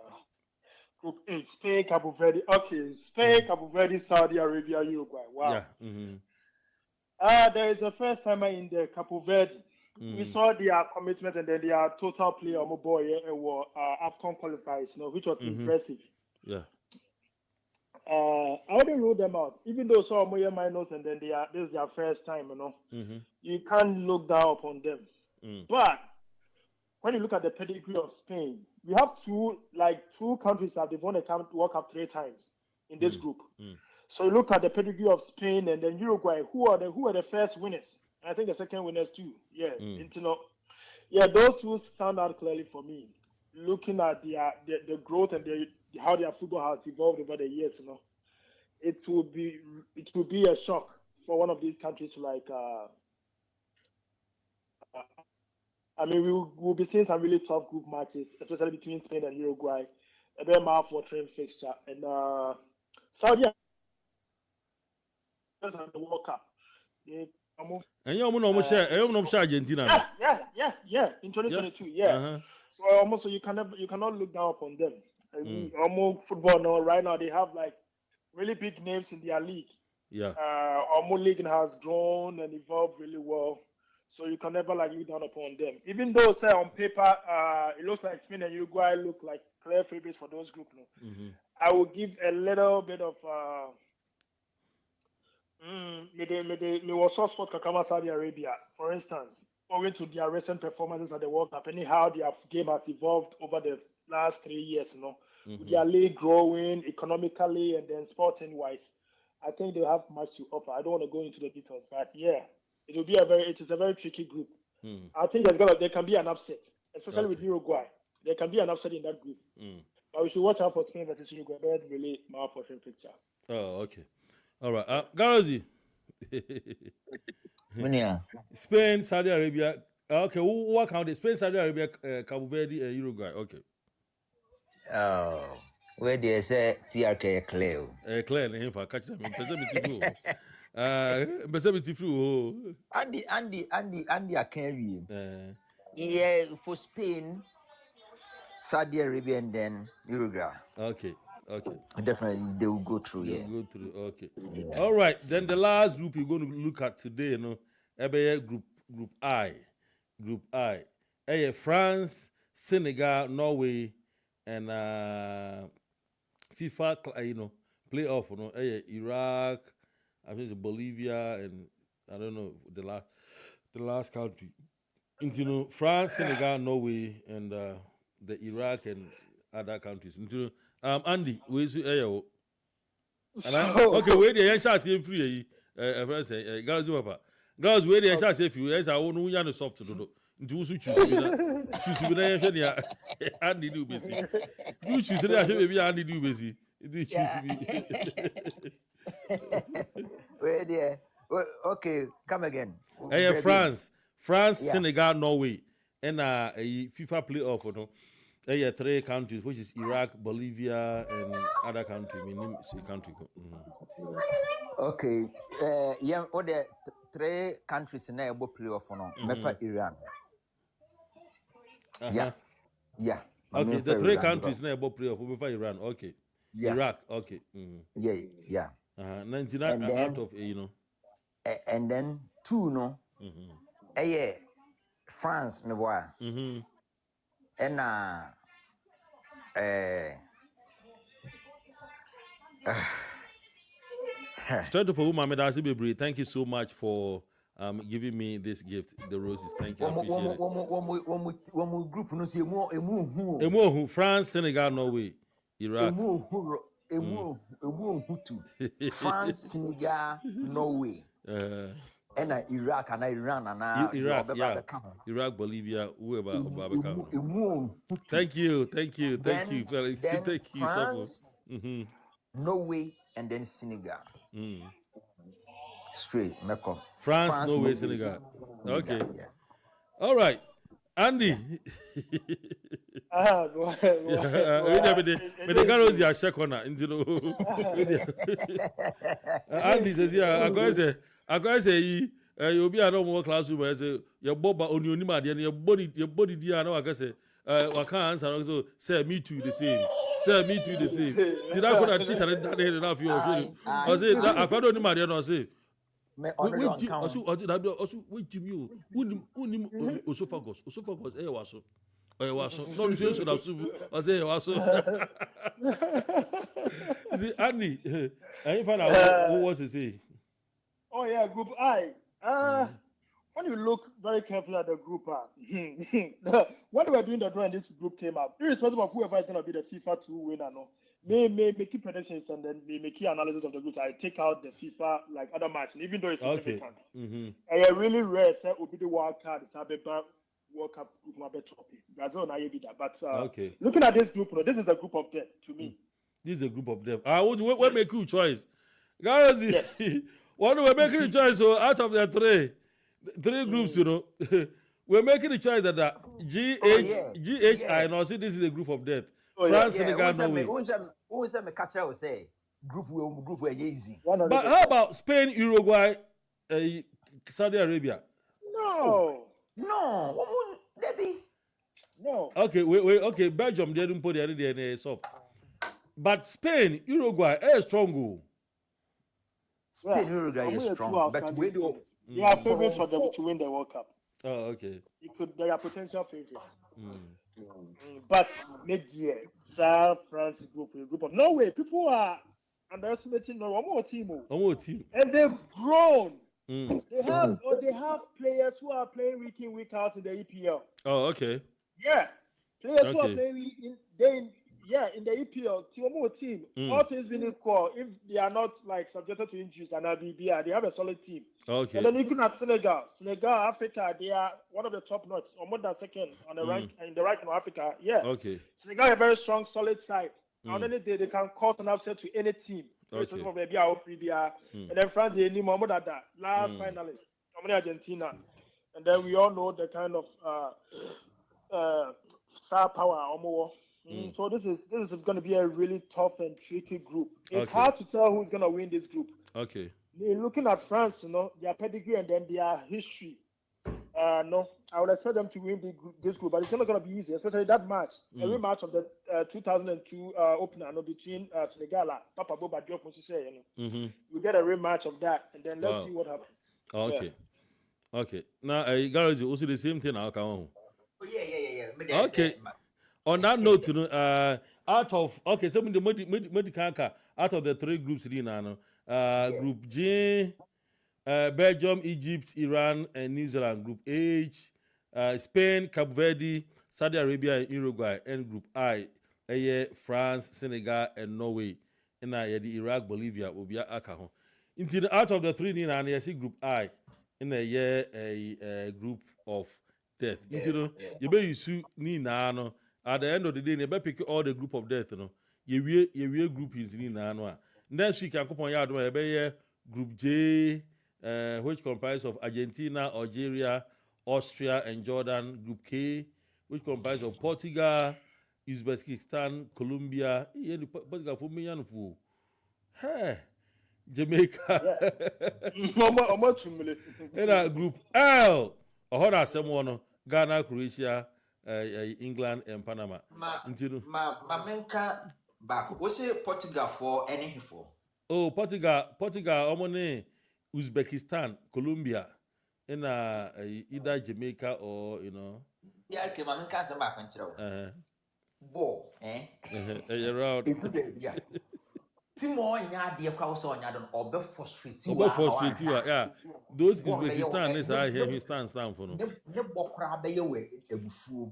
Group H, Spain, Cabo Verde. Okay, Spain, Cabo Verde, Saudi Arabia, Uruguay. Wow. Yeah. There is a first timer in the Cabo Verde. We saw their commitment and then their total play on boy were AFCON qualifiers, which was impressive. Yeah. I already ruled them out, even though some more minus and then this is their first time, You can't look down upon them. But when you look at the pedigree of Spain, we have two countries that they've won a World Cup 3 times in this group. So you look at the pedigree of Spain and then Uruguay, who are the first winners? And I think the second winners too. Yeah, those two stand out clearly for me. Looking at the growth and how their football has evolved over the years, it will be a shock for one of these countries we'll be seeing some really tough group matches, especially between Spain and Uruguay. A very mouth-watering fixture, and Saudi Arabia the World Cup. And you almost share Argentina. Yeah. In 2022, yeah. So you cannot look down upon them. Almost football now, right now they have really big names in their league. Yeah. Almost league has grown and evolved really well. So you can never look down upon them. Even though, say on paper, it looks like Spain and Uruguay look like clear favorites for those groups. I will give a little bit of me was soft spot Kakama Saudi Arabia, for instance, owing to their recent performances at the World Cup, and how their game has evolved over the last 3 years, with their league growing economically and then sporting wise. I think they have much to offer. I don't want to go into the details, but yeah, it is a very tricky group. I think there can be an upset, especially with Uruguay. There can be an upset in that group. But we should watch out for Spain versus Uruguay. That's really my portion picture. Oh, okay. All right. Garazi. Spain, Saudi Arabia. Okay, what country? Spain, Saudi Arabia, Cabo Verde, and Uruguay. Okay. Oh, where they say TRK Cleo. Clear, and for catch them. Andy, I carry him. Yeah, for Spain, Saudi Arabia, and then Uruguay. Okay. Definitely, they will go through. Go through. Okay. Yeah. All right. Then the last group you're going to look at today, Group I. Group I. France, Senegal, Norway, and FIFA, playoff. Iraq, I think it's Bolivia, and I don't know the last country. France, Senegal, Norway, and the Iraq and other countries. Andy, where's your okay, where the answer say free friend say girls papa. Girls where the answer say free, yes I won't know soft to do. Into choose be na Andy do busy. You choose say maybe Andy do busy. You choose me. Where there? Okay, come again. France, Senegal, Norway, and a FIFA playoff. 3 countries, which is Iraq, Bolivia, and other country. Country. Okay. All the 3 countries in the playoff no. Mefa Iran. Yeah. Okay, the 3 countries in the playoff. Mefa Iran. Okay. Yeah. Iraq. Okay. Yeah. 99 out of and then 2 no. France me boy. And Straight for whom Mohammed Asibibri, thank you so much for giving me this gift, the roses. Thank you. I appreciate it. One group no see emu France, Senegal, Norway, Iraq. France, Senegal, Norway. And Iraq and Iran and Iraq, yeah. Iraq, Bolivia, whoever. Thank you, Felix. Then Thank you, France, Norway, and then Senegal. Straight, Meko. France, Norway, Senegal. Okay. Yeah. All right. Andy. Go ahead. But the girls are check on that. Andy says, yeah, I gotta say, you'll be a normal classroom. I say, your boba on your name, and your body, dear. No, I can say, I can't answer. Also, say me too the same. Say me too the same. Did I put a teacher that day enough? You I say, I can't only marry, and I say, wait, Jimmy, unim osophagus, was so. No, you should have I say, was so. Andy, I find out who was to say. Oh, yeah, Group I. When you look very carefully at the group, when they were doing the draw and this group came up, irrespective of whoever is going to be the FIFA 2 winner, may make predictions and then may make key analysis of the group. I take out the FIFA like other matches, even though it's significant. And really rare, say, will be the wild card, World Cup group, my better topic. Brazil, now you be that. But looking at this group, this is the group of death to me. This is a group of death. What make you choice? Guys, yes. What we're making a choice, so out of the three groups, we're making a choice that GHI, and I see this is a group of death. France, Senegal, Norway. Who is a catcher will say group were easy. But how about Spain, Uruguay, Saudi Arabia? No, Debbie. No. Okay, wait. Okay, Belgium they didn't put the other day soft. But Spain, Uruguay, is strong. Spain, Uruguay is strong, but we do. They are favorites for them to win the World Cup. Oh, okay. They are potential favorites. But mid-year, South France group of Norway, people are underestimating Norway. One more team. And they've grown. They have players who are playing week in, week out in the EPL. Oh, okay. Yeah, players who are playing in the EPL, team. All things being equal, if they are not like subjected to injuries and BBR, they have a solid team. Okay. And then looking at Senegal, Africa, they are one of the top notch, or more than second on the rank in the ranking of Africa. Yeah. Okay. Senegal a very strong, solid side. On any day they can cause an upset to any team. Okay. And then France, they need more than that. Last finalists, Argentina, and then we all know the kind of star power or more. So this is going to be a really tough and tricky group. It's hard to tell who's going to win this group. Okay. Looking at France, their pedigree and then their history. No, I would expect them to win this group, but it's not going to be easy, especially that match. Every match of the 2002 opener between Senegal, Papa Boba Diop, we get a rematch of that, and then let's see what happens. Okay. Yeah. Okay. Now, guys, also the same thing. Yeah. Okay. On that note, out of so the out of the three groups, Group J, Belgium, Egypt, Iran, and New Zealand. Group H, Spain, Cape Verde, Saudi Arabia, and Uruguay. And Group I, France, Senegal, and Norway. And the Iraq, Bolivia will be Akaho. Out of the three, I see Group I in a group of death. You be you ni na. At the end of the day, you pick all the group of death. You group is in na. Next week, I come on Group J, which comprises of Argentina, Algeria, Austria, and Jordan. Group K, which comprises of Portugal, Uzbekistan, Colombia. Portugal for me and for Jamaica. And Group L, Ghana, Croatia, England, and Panama. Menka back. What's it Portugal for anything for? Oh, Portugal, Omone, Uzbekistan, Colombia, and either Jamaica or Yeah, okay, Menka some back and Bo, around. Yeah. Timo nya de kwa so nya don obe frustrate you. Yeah. Those Uzbekistan is I hear he stand for no. Ne bokra be ye we ebufu.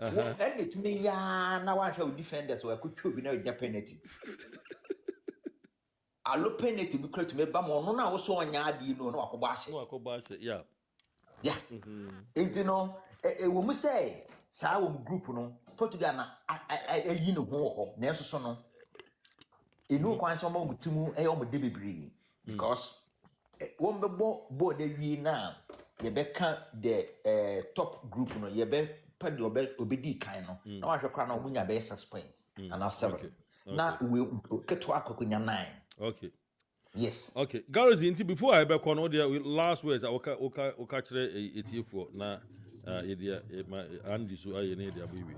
And to me ya na wa hwe defenders we could be no penalty. alope ne to be create me ba mo no na wo so onya ade no na wakoba ahye No akoba ahye yeah yeah enti no wo mu say saa wo group no Portugal na ayi no ho na eso so no enu kwan so mo mutumu e o mo de bebre because won be bo na wi na ye be ka the top group no ye be pa de obedi kan no na wa hwe kra na omunya be 6 points and 7 na we keto akokunya 9 okay yes okay Gareth inti before I be kono there last words oka kire etiefo na ye dia Andy so aye ne dia baby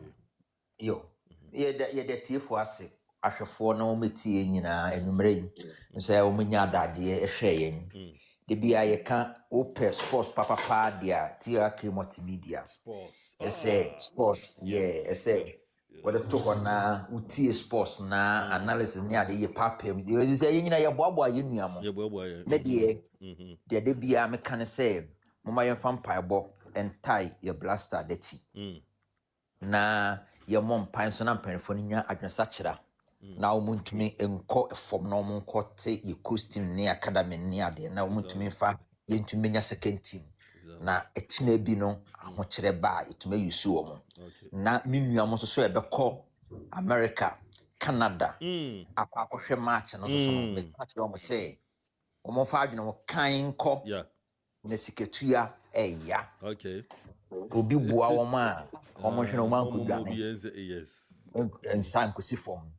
yo ye de tiefo ase ahwefo na o metie nyina enumere yi nse o munya adade ehwe yen de bia ye ka open sports papa dia TRK multimedia sports sports yeah ese what the talk na utie sports na analysis ni ade ye papem ye say ye nyina ye boabo ye nuamo ye boabo ye na de bia me kan say mama ye fam paebo entai ye blaster de chi na ye mom pan so na mpanfo nya adwensa kyera na omuntumi enko efom na omunko te ye costume ni academy ni ade na omuntumi fa ye ntumi nya second team na ekyina bi no ahokyere ba etuma yusu omo na minuamo so ebekọ America Canada akwakohwe match no so no me match do mo say omo fa adwene mo kan kọ na siketua eya okay obi bua wo ma omo hwe no man ko dwane yes ensan ko si form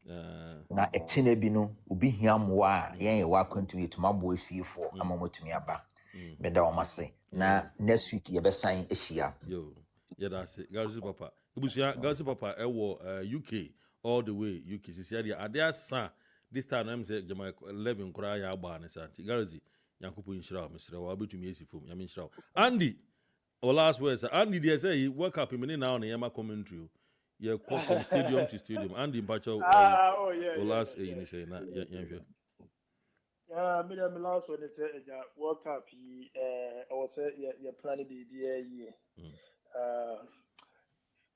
na ekyina bi no obi hia moa yen ye wa kwantu etuma bo afiefo amamotumi aba me da o mase na next week ye be sign ehia yo yeah that's it Gareth papa ibusia Gareth papa ewo UK all the way UK sisi dia ade san this time I'm say jama 11 kura ya agba ne santi Gareth yankopo inshira mesira wa betumi esifom ya menshira Andy or last words Andy they say he woke up in now on yama commentary yeah from stadium to stadium Andy Mpacho oh yeah last you say na yeah me the last one is World Cup I was say you planning the year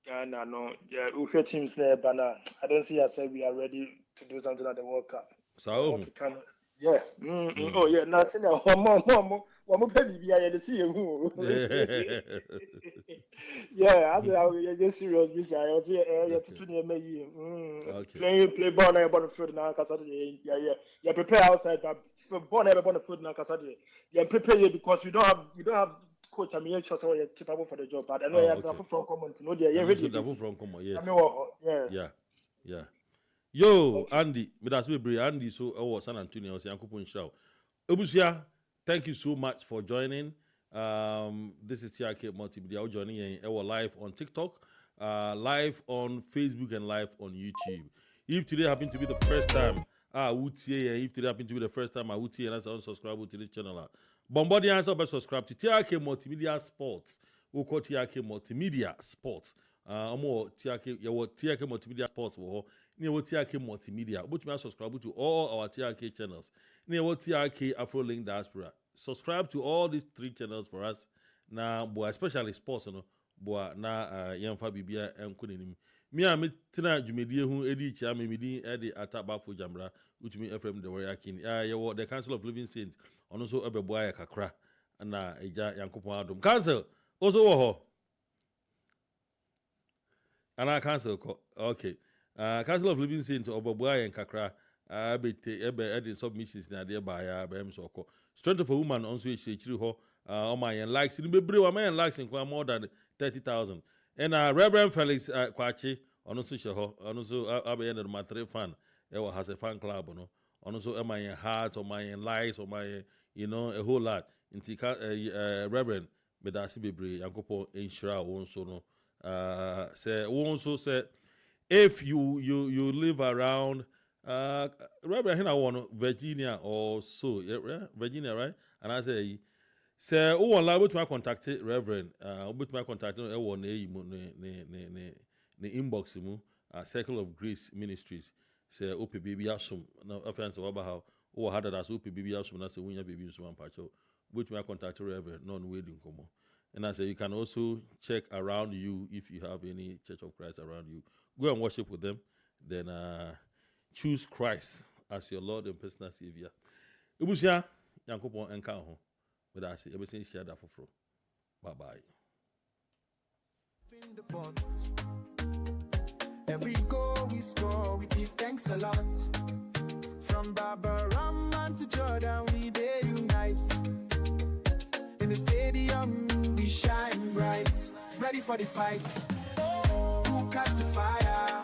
Ghana no yeah we teams there but I don't see us say we are ready to do something at the World Cup so yeah oh yeah now say na one more baby yeah the see you yeah I just serious this I was yeah to near me play ball na on the field now cuz yeah prepare outside but for ball na on the field now cuz yeah prepare because we don't have coach I mean short or capable for the job but I know you have from common to know yeah ready from common yes yeah yo Andy me that's be Andy so San Antonio say Yankopo Nshraw Obusia thank you so much for joining this is TRK Multimedia joining live on TikTok live on Facebook and live on YouTube. If today happen to be the first time if today happen to be the first time I would and as unsubscribe to this channel Bombardie answer by subscribe to TRK Multimedia Sports we call TRK Multimedia Sports TRK Multimedia Sports near TRK Multimedia but you subscribe to all our TRK channels near TRK Afro Link Diaspora subscribe to all these 3 channels for us now boy especially sports no boy na yemfa bibia enkonenim me a metina dwumedie hu edi chia me medi edi atabafo jamra utumi FM the warrior king the Council of Living Saints ono so ebeboa ya kakra na eja yankopon adom council also wo ho ana council okay Council of Living Saints obeboa ya kakra ebe submissions na de ba ya ba em so ko Strength of a Woman also chiri ho my likes in bebre wa my likes in more than 30,000 and Reverend Felix Kwachi ono so she ho ono so abe end my 3 fan has a fan club no ono so my heart or my likes or my a whole lot inti Reverend medasi bebre yankopo insura won so no say won so say if you live around Reverend Hina won Virginia or so Virginia right and I say who won live with my contact Reverend with my contact no won ne inbox mu Circle of Grace Ministries say OP baby asum na offense waba how who had that as OP baby asum na say wunya baby asum ampacho with my contact Reverend non wedding komo and I say you can also check around you if you have any Church of Christ around you go and worship with them then choose Christ as your Lord and personal Savior. Ebusia, Yankopon enka ho. But I say everything share that for. Bye bye. In the pot. Every goal we score, we give thanks a lot. From Baba Rahman to Jordan, we they unite. In the stadium, we shine bright, ready for the fight. Who catch the fire?